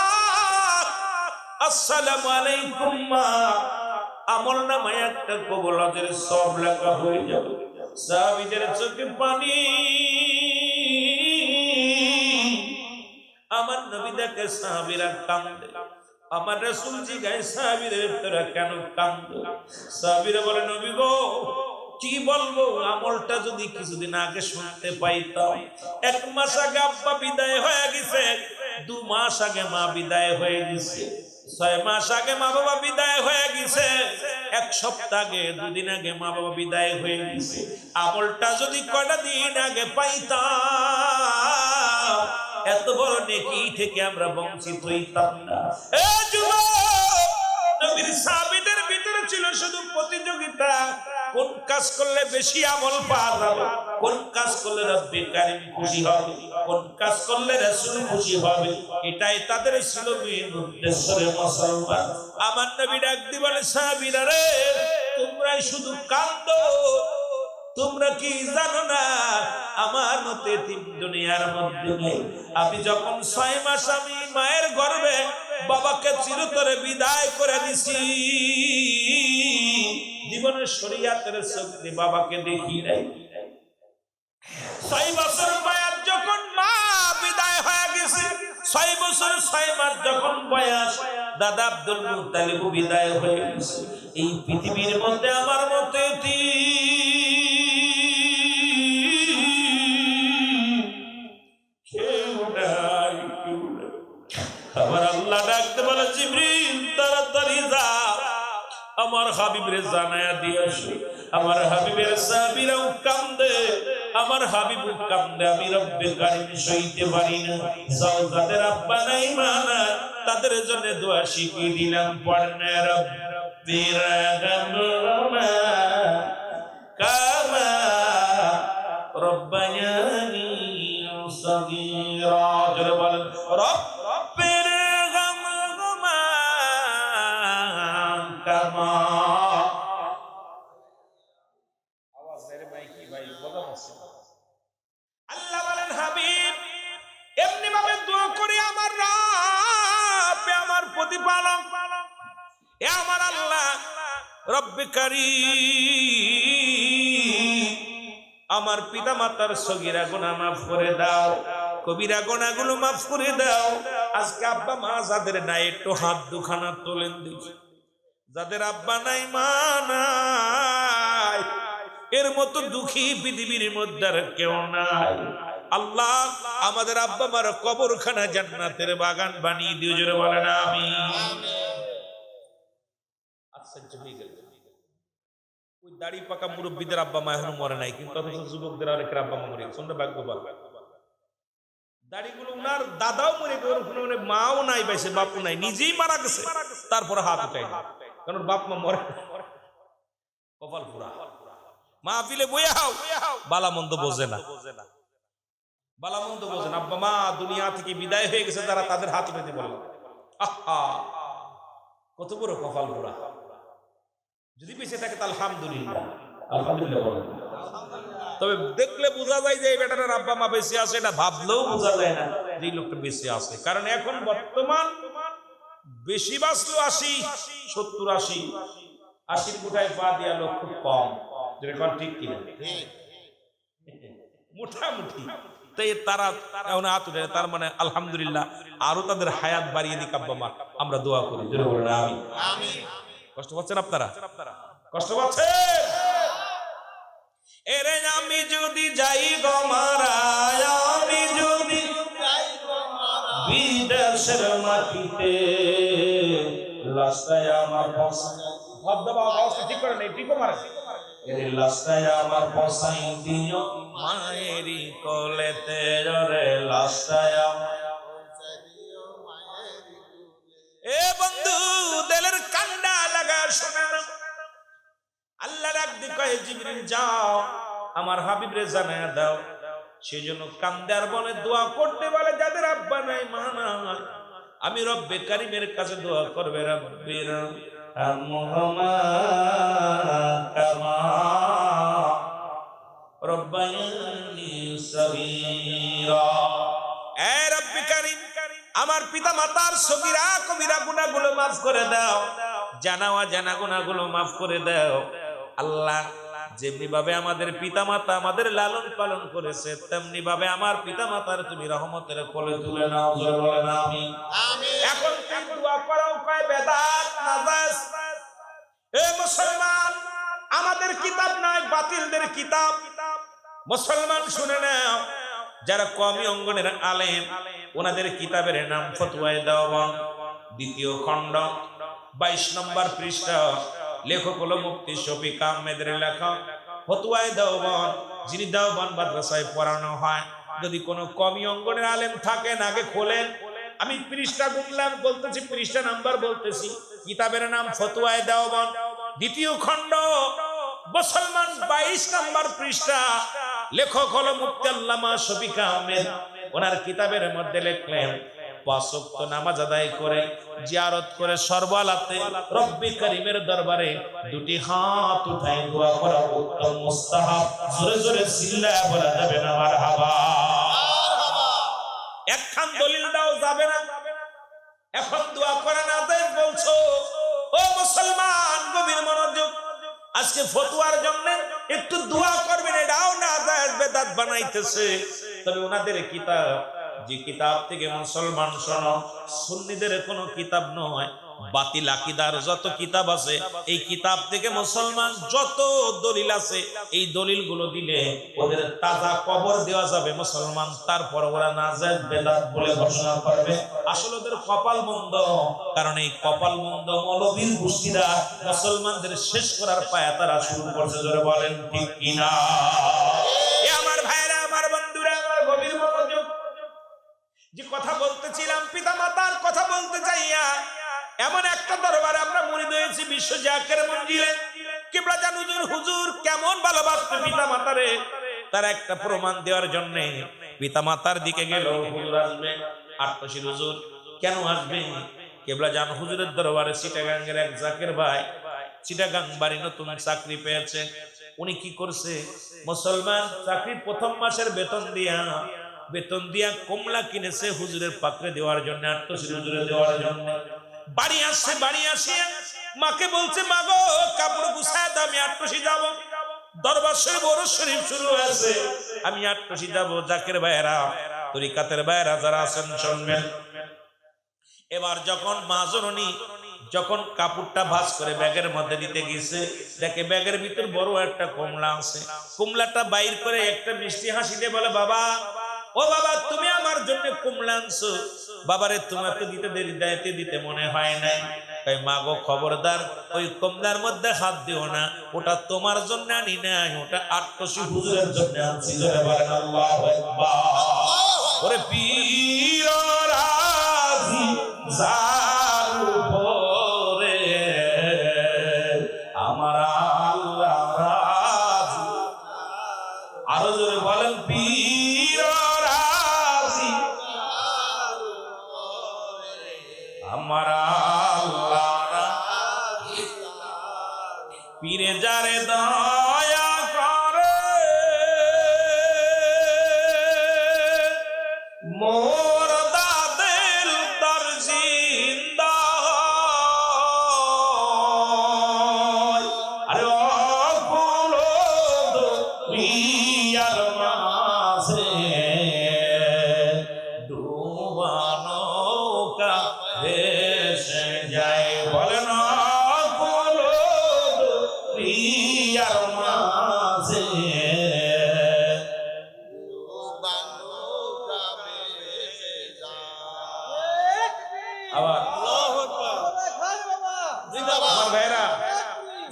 আসসালামু আলাইকুম মা। আমল নামায় একটা কবুলাতের সব লেখা হয়ে যাবে। সাহাবীদের চোখে পানি। আমার নবী দেখে সাহাবীরা কাঁদে। আমার রাসূল জিজ্ঞাসা সাহাবীরা তোরা কেন কাঁদো? সাহাবীরা বলে নবী গো কি বলবো, আমলটা যদি কিছুদিন আগে শুনতে পাইতাম। 1 মাস আগে আব্বা বিদায় হয়ে গেছে, 2 মাস আগে মা বিদায় হয়ে গেছে, 6 মাস আগে মা বাবা বিদায় হয়ে গেছে, 1 সপ্তাহ আগে 2 দিন আগে মা বাবা বিদায় হয়ে গেছে। আমলটা যদি কয়টা দিন আগে পাইতাম, এত বড় নেকি থেকে আমরা বঞ্চিত হইতাম না। এ যুবক, নবীর সাহাবীদের ভিতরে ছিল শুধু প্রতিযোগিতা, কোন কাজ করলে বেশি আমল পাওয়া যাবে, কোন কাজ করলে রব্বে কারীম খুশি হবে, কোন কাজ করলে রাসূল খুশি হবে, এটাই তাদের ছিল মেন উদ্দেশ্য। রে মুসলমান, আমার নবী ডাক দিয়ে বলে সাহাবীরা রে তোমরাই শুধু কাঁদো, তোমরা কি জানো না আমার মতে তিন দুনিয়ার মধ্যে নেই। আমি যখন 6 মাস আমি মায়ের গর্ভে বাবাকে চিরতরে বিদায় করে দিছি, জীবনের শরীয়তের চোখে বাবাকে দেখি নাই। 6 বছর বয়স যখন মা বিদায় হয়ে গেছে, 6 বছর 6 মাস যখন বয়স দাদা আব্দুল মুত্তালিব বিদায় হয়ে গেছে। এই পৃথিবীর মধ্যে আমার মতে আমার আল্লাহ ডাকতে বলে জিবরিল তাড়াতাড়ি যা আমার হাবিবের জানায়া দিয়েছ। আমার হাবিবের সাহাবীরাও কান্দে, আমার হাবিবও কান্দে, আমি রব্বে কারীম সইতে পারি না। যাও যাদের আব্বা নাই মা নাই তাদের জন্য দোয়া শিখিয়ে দিলাম, পড়েন রব্বি রাহমহুমা কামা রব্বায়ানি সগীরা। জোরে বলেন রব্বি রাহমহুমা কামা। আওয়াজ মেরে ভাই কি ভাই বলা আছে। আল্লাহ বলেন হাবিব এমনি ভাবে দোয়া করি আমার রব, আমার প্রতিপালক, এ আমার আল্লাহ রব্বে কারীম আমার পিতা মাতার সগীরা গুনাহ মাফ করে দাও, কবিরা গুনাহগুলো মাফ করে দাও। আজকে আব্বা মা যাদের নাই একটু হাত দুখানা তোলেন দেখি। যাদের আব্বা নাই মা নাই, এর মতো দুঃখী পৃথিবীর মধ্যে আর কেউ নাই। আল্লাহ আমাদের আব্বা মার কবরখানা জান্নাতের বাগান বানিয়ে দিও। জোরে বলেন আমিন। আশ্চর্য হয়ে গেল, ওই দাড়ি পাকা মুরব্বীদের আব্বা মা এখনো মরে নাই, কিন্তু অথচ যুবকদের অনেকের আব্বা মা মরে গেছে। ভাগ্যবান, দাড়িগুলো উনার দাদাও মরে গেছে, মাও নাই পাইছে, বাপও নাই, নিজেই মারা গেছে, তারপরে হাত উঠাই না, কারণ বাপ মা মরে। কপাল পুরা মাহফিলে বইয়া হাও বালা মন্দ বোঝে না, বালা মন্দ বোঝে না। আব্বা মা দুনিয়া থেকে বিদায় হয়ে গেছে যারা, তাদের হাত উঠাইতে বলল। আহা কত বড় কপাল পুরা। যদি বেঁচে থাকে তাহলে আলহামদুলিল্লাহ, আলহামদুলিল্লাহ বলেন। তবে দেখলে বোঝা যায় যে এই বেটাটার আব্বা মা বেঁচে আছে, এটা ভাবলেও বোঝা যায় না যে এই লোকটা বেঁচে আছে। কারণ এখন বর্তমান বেশি বাঁচলো 80, 70, 80 কোঠায় পা দেওয়া লোক খুব কম। যেরকম ঠিক কিনা ঠিক মোটামুটি তাই তারা এখন হাত উঠে, তার মানে আলহামদুলিল্লাহ আরো তাদের হায়াত বাড়িয়ে দিক আব্বা মা, আমরা দোয়া করি জোরে বলেন আমিন। আমিন কষ্ট পাচ্ছেন আপনারা? কষ্ট পাচ্ছেন? এরে আমি যদি যাই গো মারা, আমি যদি বিদেশের মাটিতে, লাস্টায় আমার অবস্থা ঠিক করে নেই, ঠিক মারা এরে লাস্টায় আমার পসাই দিও মায়েরি কোলেতে, রে লাস্টায় এ বন্ধু দিলের কান্ডা লাগা শোনা, আল্লাহ ডাক দি কয় জিবরিল যাও আমার হাবিবরে জানায়া দাও, সেজন্য কান্দার বলে দোয়া করতে বলে যাদের আব্বা নাই মা নাই, আমি রব্বে কারিমের কাছে দোয়া করবে, রব্বির আরহামহুমা কামা রব্বায়ানি সগীরা। এ রব্বে কারিম আমার পিতা মাতার সগীরা কবিরা গুনাহগুলো মাফ করে দাও, জানা অজানা গুনাহগুলো মাফ করে দাও। আল্লাহ যেমনি ভাবে আমাদের পিতা মাতা আমাদের লালন পালন করেছে, তেমনি ভাবে আমার পিতা মাতার তুমি রহমতের কোলে তুলে নাও, জোরে বলেন আমিন। এখন তুমি দোয়া করো কয় বেদাত নাজাস। এ মুসলমান, আমাদের কিতাব নয় বাতিলদের কিতাব। মুসলমান শুনে নাও, যারা কওমি অঙ্গনের আলেম ওনাদের কিতাবের নাম ফতোয়ায়ে দেওবন্দ, দ্বিতীয় খণ্ড 22 নম্বর পৃষ্ঠা, লেখক হলো মুফতি শফিক আহমেদের লেখা ফতোয়ায়ে দেওবন্দ, যিনি দেওবন্দ মাদ্রাসায় পড়ানো হয়। যদি কোনো কওমি অঙ্গনের আলেম থাকেন আগে খোলেন, আমি পৃষ্ঠা গুনলাম বলতেছি, পৃষ্ঠা নাম্বার বলতেছি, কিতাবের নাম ফতোয়ায়ে দেওবন্দ দ্বিতীয় খণ্ড মুসলমান 22 নম্বর পৃষ্ঠা, লেখক হলো মুফতি আল্লামা শফিক আহমেদ। ওনার কিতাবের মধ্যে লিখলেন 5 ওয়াক্ত নামাজ আদায় করে জিয়ারত করে সর্বলাতে রব্বে কারীমের দরবারে দুটি হাত উঠায় দোয়া করা উত্তম মুস্তাহাব। জোরে জোরে চিল্লায়া বলা যাবে না মারহাবা? একখান দলিল দাও যাবে না, এখন দোয়া করে না দেন বলছো। ও মুসলমান গভীর মনোযোগ, আজকে ফতোয়ার জন্য একটু দোয়া করবেন, এটাও না যায় বেদাত বানাইতেছে। তবে ওনাদের কিতাব, যে কিতাব থেকে মুসলমান শোনো, সুন্নিদের কোনো কিতাব নয়, বাতিল আকীদার যত কিতাব আছে এই কিতাব থেকে মুসলমান যত দলিল আছে এই দলিলগুলো দিলে ওদের তাজা কবর দেওয়া যাবে মুসলমান, তারপর ওরা নাজায়েজ বেদাত বলে ঘোষণা করবে। আসলে ওদের কপাল মন্দ, কারণ এই কপাল মন্দ মৌলবীর গোষ্ঠীরা মুসলমানদের শেষ করার পায়া তারা শুরু করছে। জোরে বলেন ঠিক কিনা? এ আমার ভাইরা, আমার বন্ধুরা, আমার গভীর মনোযোগ, যে কথা বলতেছিলাম পিতা মাতার কথা বলতে চাইয়া এমন একটা দরবারে আমরা মুরিদ হয়েছি, বিশ্ব জাকের মঞ্জিলে কিবলা জান হুজুর কেমন ভালোবাসতো পিতা মাতারে, তার একটা প্রমাণ দেওয়ার জন্য পিতা মাতার দিকে গেল। হুজুর আসবে, আটশির হুজুর কেন আসবে? কিবলা জান হুজুরের দরবারে চিটাগাঙ্গের এক জাকের ভাই, চিটাগাং বাড়ি নতুন চাকরি পেয়েছে। উনি কি করছে? মুসলমান চাকরির প্রথম মাসের বেতন দিয়া কমলা কিনেছে হুজুরের পাত্রে দেওয়ার জন্য, আটশির হুজুরে দেওয়ার জন্য। বাড়ি আসছে, বাড়ি আসিয়া মাকে বলছে, মা গো কাপড় গুছায় দাও, আমি আটশি যাব। দরবার শরীফ ওরস শরীফ শুরু হয়েছে, আমি আটশি যাব। জাকের ভাইয়েরা, তরিকাতের ভাইয়েরা যারা আছেন শুনবেন। এবার যখন মা জননী যখন কাপড়টা ভাঁজ করে ব্যাগের মধ্যে দিতে গেছে, দেখে ব্যাগের ভিতর বড় একটা কমলা আছে। কমলাটা বাইর করে একটা মিষ্টি হাসি দিয়ে বলে, বাবা, ও বাবা, তুমি আমার জন্য কমলা আনছো। বাবারে তোমার তো দিতে মনে হয় নাই। তাই মা গো খবরদার, ওই কমলার মধ্যে হাত দিও না, ওটা তোমার জন্য আনি নাই, ওটা আটশি হুজুরের জন্য আনছি। জোরে বলেন আল্লাহু আকবার। ওরে পীর রাজি যার উপরে আমার আল্লাহ রাজি। আরো জোরে বলেন, পীর রাজি আমার আল্লাহ রাজি। পীরে যারে দয়া করে মোর দাদিল তার জিন্দা। আরে ও ফুলো দুনিয়ার মাঝে বানো যাবে যা। আবার আল্লাহু আকবার। জিন্দাবাদ আমার ভাইরা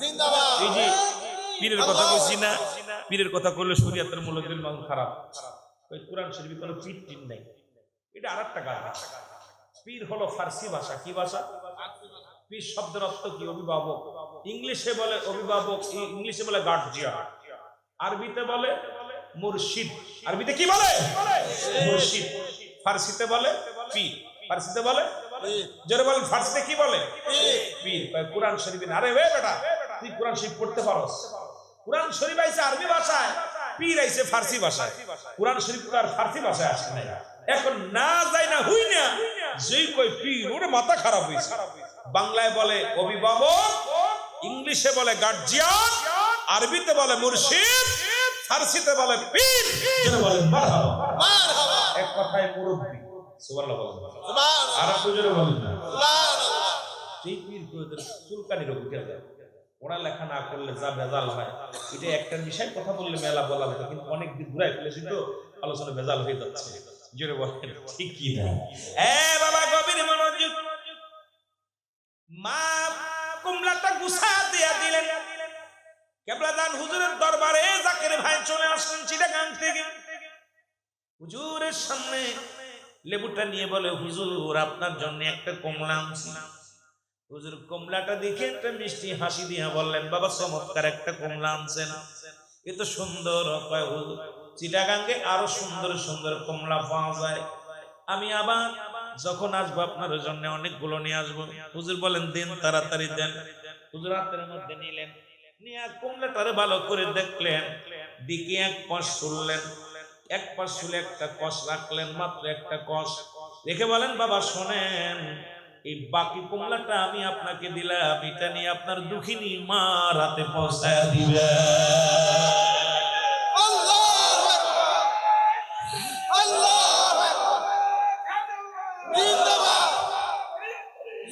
জিন্দাবাদ। এই যে পীরের কথা বলছি না, পীরের কথা করলে শরীয়তের মূলকের মান খারাপ। ওই কোরআন শরীফে কোনো পীর টির নাই, এটা আরেকটা গান। পীর হলো ফার্সি ভাষা। কি ভাষা? পীর শব্দের অর্থ কি? অভিভাবক। ইংলিশে বলে অভিভাবক, ইংলিশে বলে গার্জিয়ান, আরবিতে বলে মুর্শিদ। আরবিতে কি বলে? মুর্শিদ। ফার্সিতে বলে পীর। ফার্সিতে বলে জোরে বলেন, ফার্সিতে কি বলে? পীর। কোরআন শরীফে আরে হে বেটা, তুই কোরআন শরীফ পড়তে পারোস? কোরআন শরীফ আইছে আরবি ভাষায়, পীর আইছে ফার্সি ভাষায়। কোরআন শরীফ তো আর ফার্সি ভাষায় আসে না। এখন না যায় না হুই না, যেই কই পীর ওর মাথা খারাপ হইছে। বাংলায় বলে অভিভাবক, ইংলিশে বলে গার্জিয়ান, আরবিতে বলে মুর্শিদ, ফার্সিতে বলে পীর। যেন বলে মারহাবা। মারহাবা। এক কথায় মুরব্বি। সুবহানাল্লাহ বলেন। সুবহানাল্লাহ। আর একটু জোরে বলেন না। সুবহানাল্লাহ। সেই পীর কইদের চুলকানি রোগ উঠে যায়। পড়ালেখা না করলে যা ভেজাল হয়, এটা একটা বিষয় কথা বললে মেলা বলা হতো, কিন্তু অনেক দিন ঘুরাই ফেলেছি তো আলোচনা ভেজাল হয়ে যাচ্ছে। জোরে বলেন ঠিক কি না? বাবা গভীর মনোযোগ। মা কুমলাটা গুছা দিয়া দিলেন। কেবলাদান হুজুরের দরবারে জাকের ভাই চলে আসলেন চিটাগাং থেকে। হুজুরের সামনে লেবুটা নিয়ে বলে, হুজুর আপনার জন্য একটা কমলা আনছি। হুজুর কমলাটা দেখে একটা মিষ্টি হাসি দিয়া বললেন, বাবা চমৎকার একটা কমলা আনছেন, এ তো সুন্দর। হুজুর চিটাগাঙ্গে আরো সুন্দর সুন্দর কমলা পাওয়া যায়, আমি আবার যখন আসবো আপনার জন্য অনেকগুলো নিয়ে আসবো। হুজুর বলেন দেন, তাড়াতাড়ি দেন। হুজুর হাতের মধ্যে নিলেন, নিয়ে কমলাটারে ভালো করে দেখলেন, দিকে এক পাশ শুনলেন, এক পাশ শুলে একটা কষ রাখলেন, মাত্র একটা কষ রেখে বলেন, বাবা শোনেন, এই বাকি কমলাটা আমি আপনাকে দিলাম, এটা নিয়ে আপনার দুঃখিনী মা রাতে পৌঁছায় দিবে। আল্লাহু আকবার। আল্লাহু আকবার। জিন্দাবাদ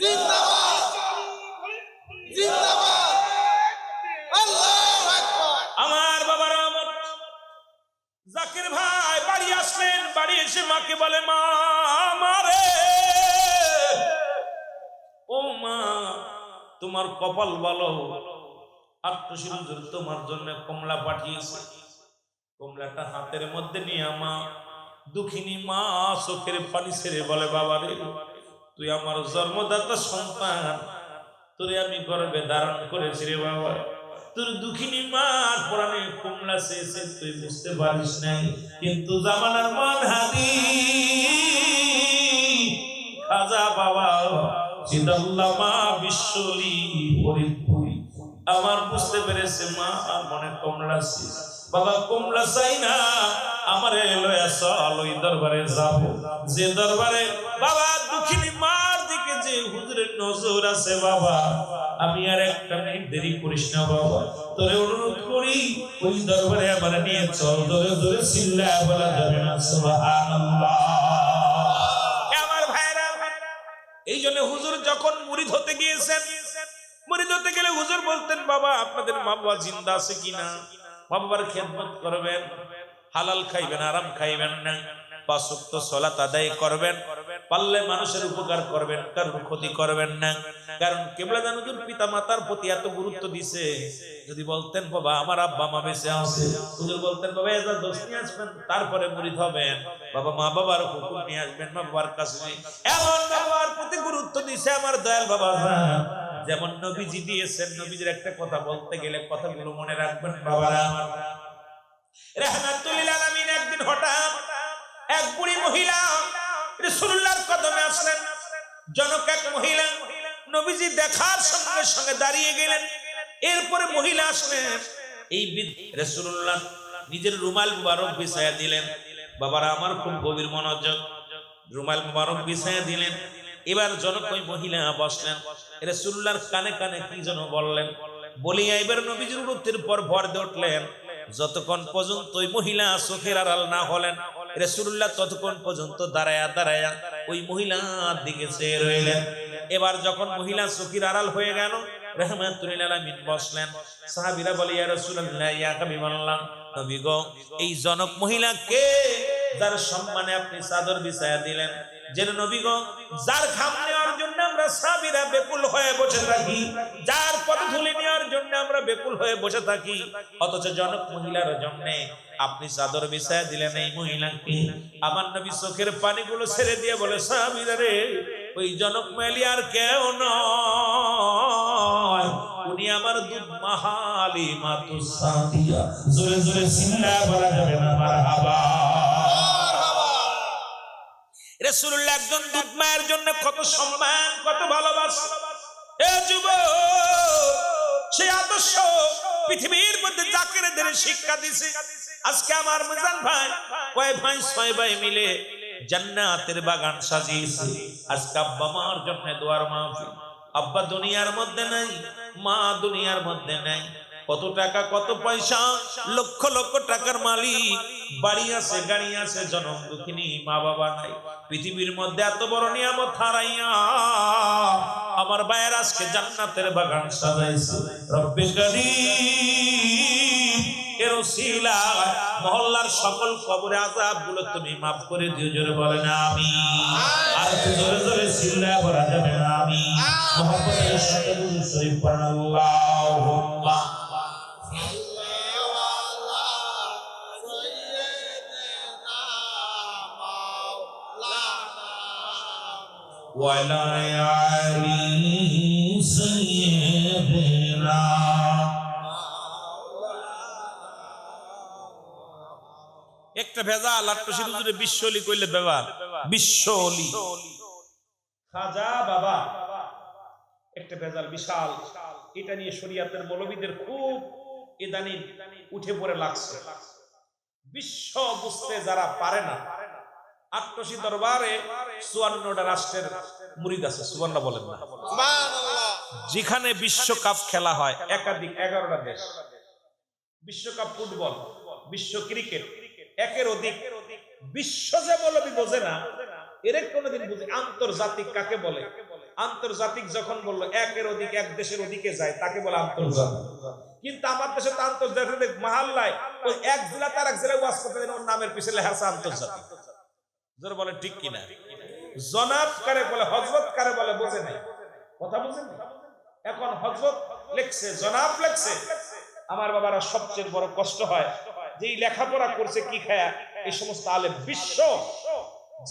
জিন্দাবাদ জিন্দাবাদ। আল্লাহু আকবার। আমার বাবার আমার জাকির ভাই বাড়ি আসলেন। বাড়ি এসে মাকে বলে, মা আমারে, ও মা তোমার কপাল ভালো, আত্মশীল হুজুর তোমার জন্য কমলা পাঠিয়েছে। কমলাটা হাতের মধ্যে নিয়ে মা দুঃখিনী মা চোখের পানি ছেড়ে বলে, বাবা রে, তুই আমার জন্মদাতা সন্তান, তোরে আমি গর্ভে ধারণ করেছি রে বাবা। তোর দুঃখিনী মার পরাণে কমলা চেয়েছে, তুই বুঝতে পারিস নাই, কিন্তু জামানার মান হাদি খাজা বাবা জিদাল্লামা বিশ্বলি ফরিদপুরি আমার বুঝতে পেরেছে মা আর মনে কমলা চেয়েছে। বাবা কমলা চাই না, আমারে লয়া চল ওই দরবারে যাব, যে দরবারে বাবা দুঃখিনী মার দিকে যে হুজুরের নজর আছে। বাবা আমি আর একটা মিনিট দেরি করিস না বাবা, তোরে অনুরোধ করি ওই দরবারে আমার নিয়ে চল। ধরে ধরে চিল্লায় বলা যাবে না সুবহানাল্লাহ। আমার ভাইরা, এই জন্য হুজুর যখন মুরিদ হতে গিয়েছেন, মুরিদ হতে গেলে হুজুর বলতেন, বাবা আপনাদের মা বাবা জিন্দা আছে কিনা, মা বাবার খেদমত করবেন, হালাল খাইবেন, আরাম খাইবেন না, পাঁচ ওয়াক্ত সালাত আদায় করবেন, পারলে মানুষের উপকার করবেন, কারোর ক্ষতি করবেন না। কারণ কিবলাদান হুজুর পিতা মাতার প্রতি এত গুরুত্ব দিছে। যদি বলতেন বাবা আমার আব্বা মা বেঁচে আছে, হুজুর বলতেন বাবা এজাজ দোষ নিয়ে আসবেন, তারপরে মুরিদ হবেন। বাবা মা বাবার হুকুম নিয়ে আসবেন, মা বাবার কাছে এমন বাবার প্রতি গুরুত্ব দিছে আমার দয়াল বাবা। যেমন নবীজি দিয়েছেন, নবীজির একটা কথা বলতে গেলে কথাগুলো মনে রাখবেন বাবারা আমার। রাহমাতুল লিল আলামিন একদিন হঠাৎ এক বুড়ি মহিলা রাসূলুল্লাহর কদমে আসলেন। জনক এক মহিলা নবীজি দেখার সঙ্গে সঙ্গে দাঁড়িয়ে গেলেন। এরপরে মহিলা আসলেন, এই রাসূলুল্লাহ নিজের রুমাল মুবারক বিছায়া দিলেন। বাবারা আমার খুব গভীর মনোযোগ, রুমাল মুবারক বিছায়া দিলেন। এবার জনক ওই মহিলা বসলেন, রাসূলুল্লাহর কানে কানে কি যেন বললেন, বলিয়া এবার নবীজির উত্তরের পর ভর দিয়ে উঠলেন। যতক্ষণ পর্যন্ত ওই মহিলা চোখের আড়াল না হলেন, রাসূলুল্লাহ ততক্ষণ পর্যন্ত দাঁড়ায়া দাঁড়ায়া ওই মহিলার দিকে চেয়ে রইলেন। এবার যখন মহিলা চোখের আড়াল হয়ে গেল, রাহমাতুল লিল আলামিন বসলেন। সাহাবীরা বলে ইয়া রাসূলুল্লাহ ইয়া হাবিবাল্লাহ, নবী গো এই জনক মহিলা কে যার সম্মানে আপনি চাদর বিছায়া দিলেন? যেন নবী গো যার ঘাম নেওয়ার জন্য আমরা সাহাবীরা বেকুল হয়ে বসে থাকি, যার পদধূলি নেওয়ার জন্য আমরা বেকুল হয়ে বসে থাকি, অথচ জনক মহিলার জন্য আপনি চাদর বিছায়া দিলেন এই মহিলাকে। আমার নবী চোখের পানিগুলো ছেড়ে দিয়ে বলে সাহাবীরা রে, ওই জনক মহিলা আর কেউ নয়, উনি আমার দুধ মাহালি মাতুস সাদিয়া। জোরে জোরে সিল্লা বলা যাবে না মারহাবা। রাসূলুল্লাহ একজন দুধ মায়ের জন্য কত সম্মান, কত ভালোবাসা। এ যুবক, সেই আদর্শ পৃথিবীর মধ্যে জাকিরদের শিক্ষা দিছে। আজকে আমার মিজান ভাই কয় ভাই ছয় ভাই মিলে জান্নাতের বাগান সাজিয়েছে। আজকে আব্বা মার জন্য দোয়ার মাহফিল। আব্বা দুনিয়ার মধ্যে নাই, মা দুনিয়ার মধ্যে নাই। কত টাকা কত পয়সা, লক্ষ লক্ষ টাকার মালিক, বাড়ি আছে গাড়ি আছে, জনম দুঃখিনী মা বাবা নাই। পৃথিবীর মধ্যে এত বড় নিয়ামত হারাইয়া আমার ভাইয়ের আজকে জান্নাতের বাগান সাজাইছে। রব্বে কারীম এর ওসিলায় মহল্লার সকল কবরে আযাব গুলো তুমি মাফ করে দিও। জোরে বলেন আমিন। আর জোরে জোরে সিল্লা বলা যাবে না আমিন। মুহাম্মদের সাথে দুরূদ শরীফ পড়ুন। আল্লাহুম্মা ওয়ালা আলি সাইয়্যিদিনা। একটা ভেজাল আট্টশি হুজুরে বিশ্বলি কইলে বেবাল বিশ্বলি খাজা বাবা একটা ভেজাল বিশাল। এটা নিয়ে শরীয়তের মৌলবীদের খুব ইদানিং উঠে পড়ে লাগছে। বিশ্ব বুঝতে যারা পারে না, আট্টশি দরবারে 54টা রাষ্ট্রের মুরিদ আছে। সুবহানাল্লাহ বলেন না? সুবহানাল্লাহ। যেখানে বিশ্বকাপ খেলা হয় একাধিক 11টা দেশ, বিশ্বকাপ ফুটবল, বিশ্ব ক্রিকেট, একের অধিক বিশ্ব যে মৌলবী বোঝে না, এর কোনদিন বুঝে আন্তর্জাতিক কাকে বলে? আন্তর্জাতিক যখন বললো একের অধিক এক দেশের অধিকে যায় তাকে বলে আন্তর্জাতিক। কিন্তু আমার দেশে তো আন্তর্জাতিক মহল্লায় ওই এক জেলা তার এক জেলায় ওয়াজ করতে ওর নামের পিছনে লেখা আছে আন্তর্জাতিক। যারা বলে ঠিক কিনা? জনাব কারে বলে, হযরত কারে বলে বোঝে নাই। কথা বুঝেন? এখন হযরত লেখছে, জনাব লেখছে। আমার বাবারা সবচেয়ে বড় কষ্ট হয় যে লেখাপড়া করছে কি খায়া এই সমস্ত আলেম বিশ্ব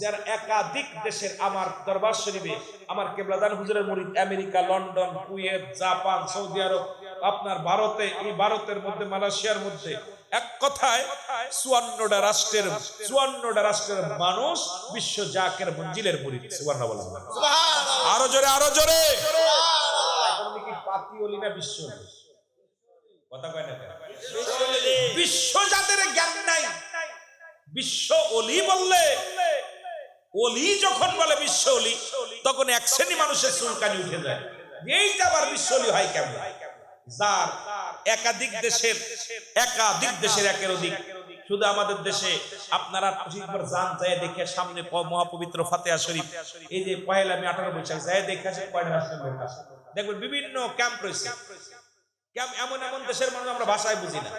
যার একাধিক দেশের আমার দরবার শরীফে আমার কেবলাদান হুজুরের মুরিদ আমেরিকা, লন্ডন, কুয়েত, জাপান, সৌদি আরব, আপনার ভারতে, এই ভারতের মধ্যে মালয়েশিয়ার মধ্যে, এক কথায় 54টা রাষ্ট্রের মানুষ বিশ্ব জাকের মঞ্জিলের মুরিদ। সুবহানাল্লাহ বলেন। সুবহানাল্লাহ। আরো জোরে আরো জোরে। সুবহানাল্লাহ। এখন কি পাতি ওলি না বিশ্ব ওলি? কথা কয় না? বিশ্ব জাতের জ্ঞান নাই। বিশ্ব ওলি বললে, ওলি যখন বলে বিশ্ব ওলি, তখন এক শ্রেণী মানুষের চুলকানি উঠে যায়। এইটা আবার বিশ্ব ওলি হয় কেমন? যার একাধিক দেশের একের অধিক। শুধু আমাদের দেশে আপনারা যান যায় দেখে সামনে মহাপবিত্র ফাতিহা শরীফ, এই যে পহেলা মে 18 বৈশাখ যায় দেখে আসে, কয়টা রাষ্ট্রের লোক আসে দেখবেন, বিভিন্ন ক্যাম্প রয়েছে। ক্যাম্প এমন এমন দেশের মানুষ আমরা ভাষায় বুঝি না।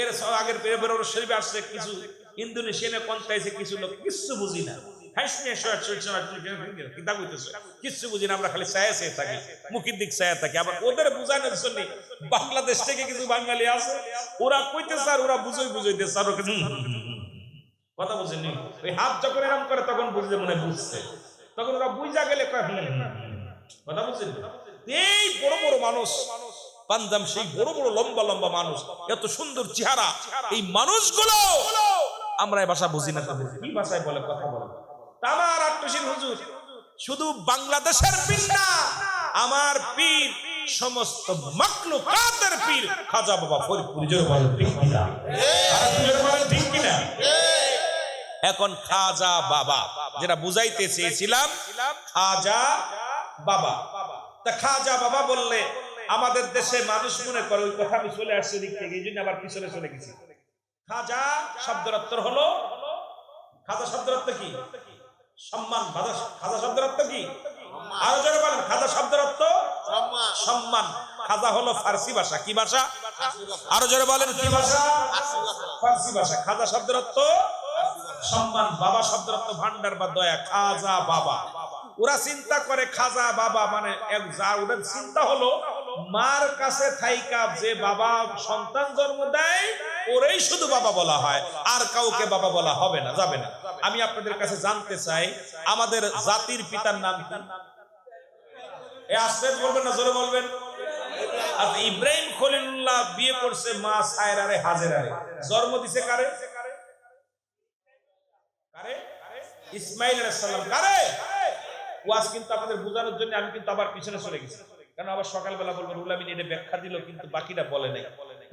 এর আগের পেরের শরীফে আসছে কিছু ইন্দোনেশিয়ানে কন্টাইছে কিছু লোক, কিছু বুঝি না। কিছু বুঝি না, আমরা খালি ছায়া চেয়ে থাকি, মুখের দিক ছায়া থাকি। আবার ওদের বুঝানোর জন্য বাংলাদেশ থেকে কিছু বাঙালি আছে, ওরা কইতেছে আর ওরা বুঝাইতেছে আর কথা বুঝেনি। ওই হাত যখন এরকম করে তখন বুঝলে মনে বুঝছে, তখন ওরা বুঝা গেলে কথা বুঝছেন। এই বড় বড় মানুষ পাঞ্জাব, সেই বড় বড় লম্বা লম্বা মানুষ, এত সুন্দর চেহারা, এই মানুষগুলো আমরা এই ভাষা বুঝি না। কি ভাষায় বলে কথা বলে? আমার আট্টশির হুজুর শুধু বাংলাদেশের পীর না, আমার পীর সমস্ত মাখলুকাতের পীর খাজা বাবা ফরিদপুর। জোরে বলেন ঠিক কিনা? আর জোরে বলেন ঠিক কিনা? এখন খাজা বাবা যেটা বুঝাইতে চেয়েছিলাম, খাজা বাবা। তা খাজা বাবা বললে আমাদের দেশে মানুষ মনে করে ওই কথা আমি চলে আসছি দিক থেকে, এই জন্য আবার পিছনে চলে গেছি। খাজা শব্দের অর্থ হলো, খাজা শব্দের অর্থ কি? সম্মান। খাজা শব্দের অর্থ কি? আরো জোরে বলেন। খাজা শব্দের অর্থ সম্মান। খাজা হলো ফার্সি ভাষা। কি ভাষা? আরো জোরে বলেন, কি ভাষা? ফার্সি ভাষা। খাজা শব্দের অর্থ সম্মান, বাবা শব্দের অর্থ ভান্ডার বা দয়া। খাজা বাবা, ওরা চিন্তা করে খাজা বাবা মানে ওদের চিন্তা হলো মার কাছে থাইকা যে বাবা সন্তান জন্ম দেয় ওরেই শুধু বাবা বলা হয়, আর কাউকে বাবা বলা হবে না, যাবে না। আমি আপনাদের কাছে জানতে চাই আমাদের জাতির পিতার নাম কি? আস্তে বলবেন না, জোরে বলবেন। আচ্ছা, ইব্রাহিম খলিলুল্লাহ বিয়ে করছে মা সায়রারে হাজেরারে, জন্ম দিছে কারে? কারে? ইসমাইল আলাইহিস সালাম। কারে? ওয়াজ কিন্তু আপনাদের বোঝানোর জন্য আমি কিন্তু আবার পিছনে চলে গেছি, কারণ আবার সকালবেলা বলবেন উলামিন এটা ব্যাখ্যা দিল কিন্তু বাকিটা বলে নাই।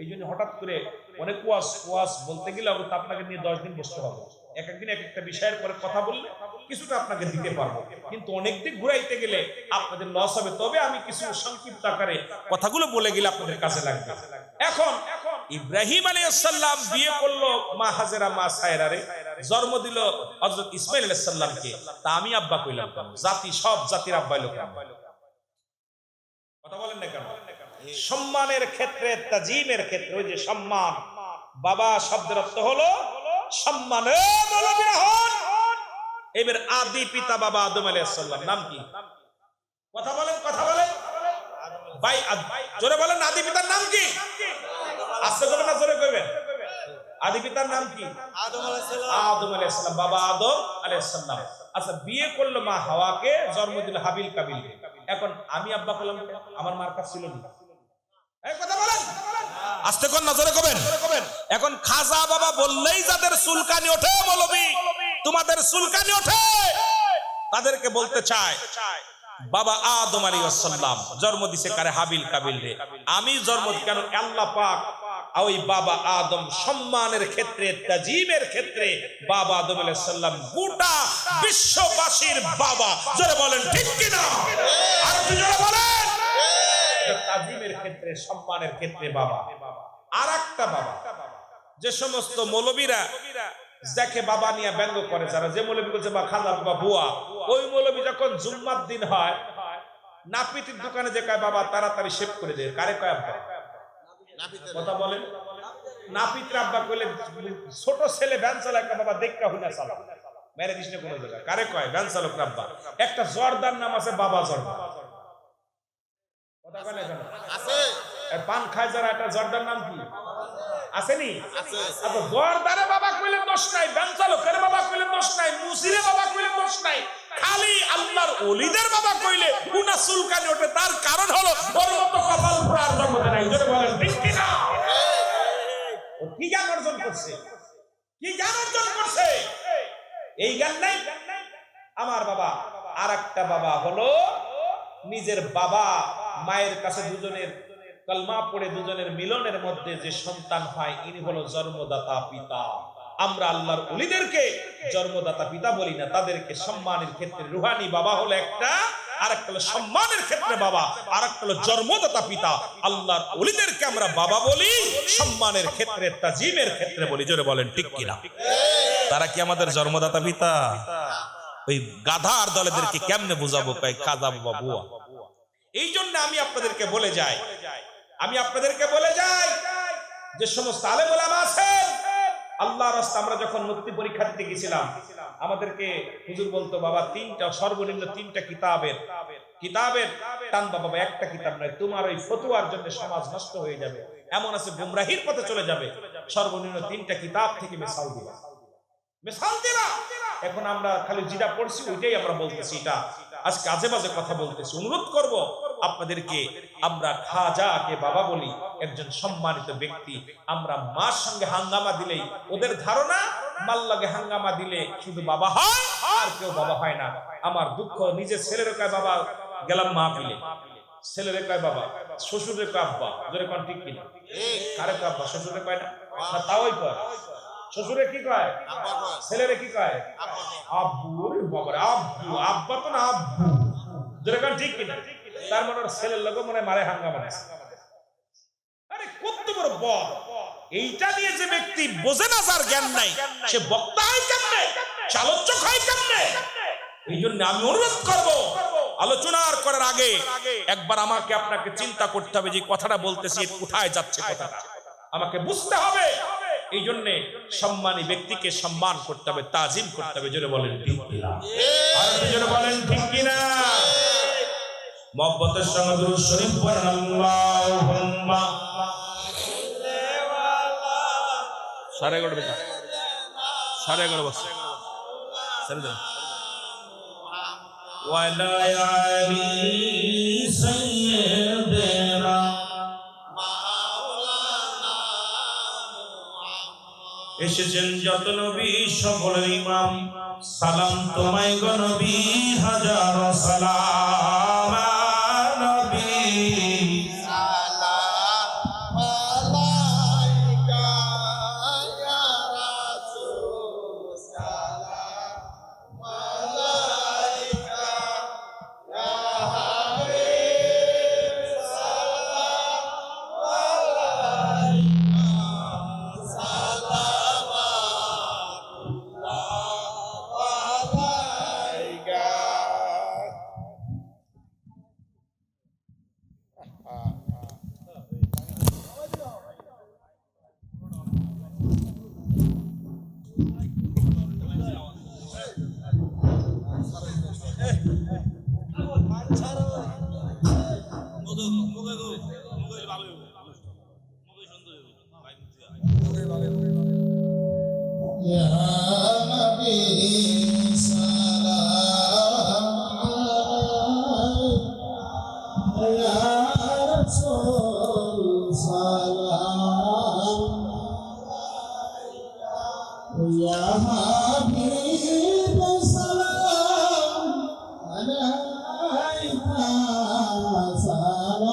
এই জন্য হঠাৎ করে অনেক ওয়াজ বলতে গেলে আপনাকে নিয়ে 10 দিন বসতে হবে। একদিন এক একটা বিষয়ের পরে কথা বললে কিছুটা আপনাকে দিতে পারবো, কিন্তু অনেক দিক ঘুরাইতে গেলে আপনাদের লস হবে। তবে আমি কিছু সংক্ষিপ্ত আকারে কথাগুলো বলে গেলে আপনাদের কাজে লাগবে। এখন ইব্রাহিম আলাইহিস সালাম বিয়ে করলো মা হাজেরা মা সায়রারে, জন্ম দিল হযরত ইসমাইল আলাইহিস সালামকে। তা আমি আব্বা কইলাম কেন? জাতি সব জাতির আব্বা হলো কেন? কথা বলেন না কেন? সম্মানের ক্ষেত্রে, তাজিমের ক্ষেত্রে, ওই যে সম্মান, বাবা শব্দের অর্থ হলো সম্মান। এবার আদি পিতা বাবা আদম আলাইহিস সালাম নাম কি? কথা বলেন, কথা বলেন ভাই, জোরে বলেন। আদি পিতার নাম কি? আস্তে করবেন না, জোরে কইবেন। আদি পিতার নাম কি? আদম আলাইহিস সালাম। আদম আলাইহিস সালাম, বাবা আদম আলাইহিস সালাম। আচ্ছা, বিয়ে করলো মা হাওয়াকে, জন্ম দিল হাবিল কাবিলকে। এখন আমি আব্বা কইলাম, আমার মার কাছে ছিল না। এই কথা বলেন, আস্তে কোন নজরে কবেন। এখন খাজা বাবা বললেই যাদের চুলকানি ওঠে, মৌলবী তোমাদের চুলকানি ওঠে, তাদেরকে বলতে চায় বাবা আদম আলাইহিস সালাম জন্ম দিছে কারে? হাবিল কাবিল রে। আমি জন্ম কেন? আল্লাহ পাক ওই বাবা আদম সম্মানের ক্ষেত্রে, তাজিমের ক্ষেত্রে বাবা আদম আলাইহিস সালাম গোটা বিশ্ববাসীর বাবা। জোরে বলেন ঠিক কি না? আর জোরে বলেন। তাজিমের ক্ষেত্রে, সম্মানের ক্ষেত্রে বাবা। আরেকটা বাবা, যে সমস্ত মৌলবীরা যাকে বাবা নিয়ে ব্যঙ্গ করে, যারা যে মৌলবী বলছে বা খাজা বাবা বুয়া, ওই মৌলবী যখন জুম্মার দিন হয় নাপিতের দোকানে যে কয় বাবা তাড়াতাড়ি শেভ করে দেয়, কারে কয় আব্বা? কথা বলেন। নাপিতের আব্বা কইলে ছোট ছেলে ভ্যান চালায় বাবা দেখা হুনা চালা মেরে দিস না কোন জায়গা, কারে কয়? ভ্যান চালক আব্বা। একটা জর্দার নাম আছে বাবা জর্দার। কথা বলে কেন? আছে। পান খায় যারা, একটা জর্দার নাম কি? আসেনি? আছে। আচ্ছা, জর্দারে বাবা কইলে দোষ নাই, ভ্যান চালকের বাবা কইলে দোষ নাই, মুসিরে বাবা কইলে দোষ নাই, খালি আল্লাহর ওলিদের বাবা কইলে উনা চুলকানি ওঠে। তার কারণ হলো ওর মতো কপাল পোড়ার জন্ম দেয় নাই। জোরে বলেন ঠিক কি না? ও কি জ্ঞান অর্জন করছে? কি জ্ঞান অর্জন করছে? এই জ্ঞান নাই আমার বাবা। আর একটা বাবা হলো নিজের বাবা মায়ের কাছে দুজনের কালমা পড়ে দুজনের মিলনের মধ্যে যে সন্তান হয়, ইনি হলো জন্মদাতা পিতা। আমরা আল্লাহর ওলিদেরকে জন্মদাতা পিতা বলি না, তাদেরকে সম্মানের ক্ষেত্রে রুহানি বাবা হলো একটা, আরেকটা হলো সম্মানের ক্ষেত্রে বাবা, আরেকটা হলো জন্মদাতা পিতা। আল্লাহর ওলিদেরকে আমরা বাবা বলি, সম্মানের ক্ষেত্রে, তাজিমের ক্ষেত্রে বলি। জোরে বলেন ঠিক কিনা? তারা কি আমাদের জন্মদাতা পিতা? ওই গাধা আর দলেদেরকে কেমনে বুঝাবো কয় খাজা বাবা বুয়া? এই জন্য আমি আপনাদেরকে বলে যাই, যে সমস্ত আলেম ওলামা আছেন, আল্লাহর রাস্তায় আমরা যখন মুক্তি পরীক্ষা দিতে গেছিলাম, আমাদেরকে হুজুর বলতো বাবা সর্বনিম্ন তিনটা কিতাবের টানবা বাবা, একটা কিতাব নয়, তোমার ওই ফতোয়ার জন্য সমাজ নষ্ট হয়ে যাবে, এমন আছে গুমরাহির পথে চলে যাবে, সর্বনিম্ন 3টা কিতাব থেকে মিসাল দিবা। এখন আমরা খালি যেটা পড়ছি ওইটাই আমরা বলতেছি, এটা আজকে আজে বাজে কথা বলতেছি। অনুরোধ করব আপনাদেরকে, আমরা খাজাকে বাবা বলি, একজন সম্মানিত ব্যক্তি। আমরা মার সঙ্গে হাঙ্গামা দিলেই ওদের ধারণা মাল লাগে হাঙ্গামা দিলে শুধু বাবা হয় আর কেউ বাবা হয় না। আমার দুঃখ, নিজের ছেলের কয় বাবা, গেলাম মাহফিলে, ছেলের কয় বাবা, শ্বশুরের কয় আব্বা। জোরে কোন ঠিক কিনা? কারে কয় আব্বা? শ্বশুরের কয় না? তাওই কয়। শ্বশুরে কি কয়? ছেলেরে কি কয়? আব্বু। বাবারে আব্বু, আব্বা তো না আব্বু। যেরকম ঠিক কিনা? তার মানে ছেলের লোক মনে মারে হাঙ্গামা দিছে। আরে কত বড় বদ! এইটা নিয়ে যে ব্যক্তি বোঝে না, যার জ্ঞান নাই, সে বক্তা হয় কেমনে, চালোচক হয় কেমনে? এই জন্য আমি অনুরোধ করব, আলোচনার করার আগে একবার আমাকে আপনাকে চিন্তা করতে হবে যে কথাটা বলতেছি কোথায় যাচ্ছে কথাটা আমাকে বুঝতে হবে। এই জন্যে সম্মানী ব্যক্তিকে সম্মান করতে হবে, তাজিম করতে হবে। জোরে বলেন ঠিক কিনা? আর জোরে বলেন ঠিক কিনা? মহব্বতের সঙ্গে দুরূদ শরীফ পড়েন। আল্লাহুম্মা সাড়ে 11 বেজে 11:30 বছর ছেড়ে দেন। ওয়ালা আলি সাইয়্যিদিনা এসেছেন যত নবী সকলের ইমাম, সালাম তোমায় গো নবী, হাজারো সালাম নবী। সালাম আলাইকা ইয়া রাসূল, সালাম আলাইকা ইয়া হাবিব, সালাম আলাইকা, সালাম আলাইকা। Ya Nabi salam alaika, ya Rasul salam alaika, ya Habib salam alaika, salam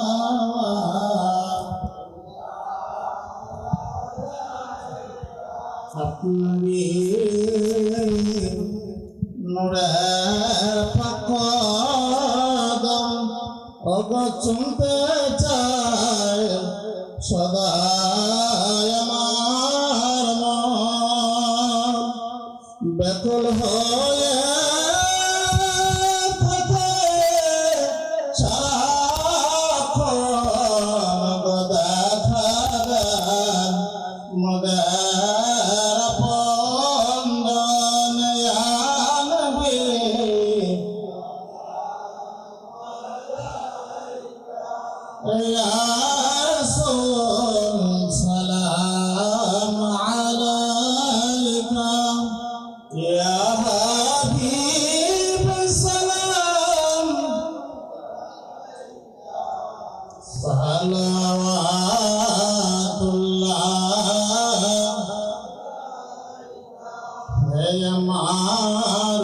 আপনি নূরের পাকদম অগচুনতে চায় সদাই আমার মন, ব্যাকুল হয়ে থাকে সারাক্ষণ গো দেখা দেন মোদের আপনজন ইয়া নবী। ইয়া রাসূল সালাম আলাইকা, ইয়া হাবিব সালাম সালাওয়াতুল্লাহ। হে আমার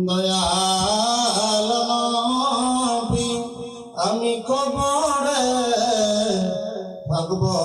দয়াল নবী, আমি কবরে থাকবো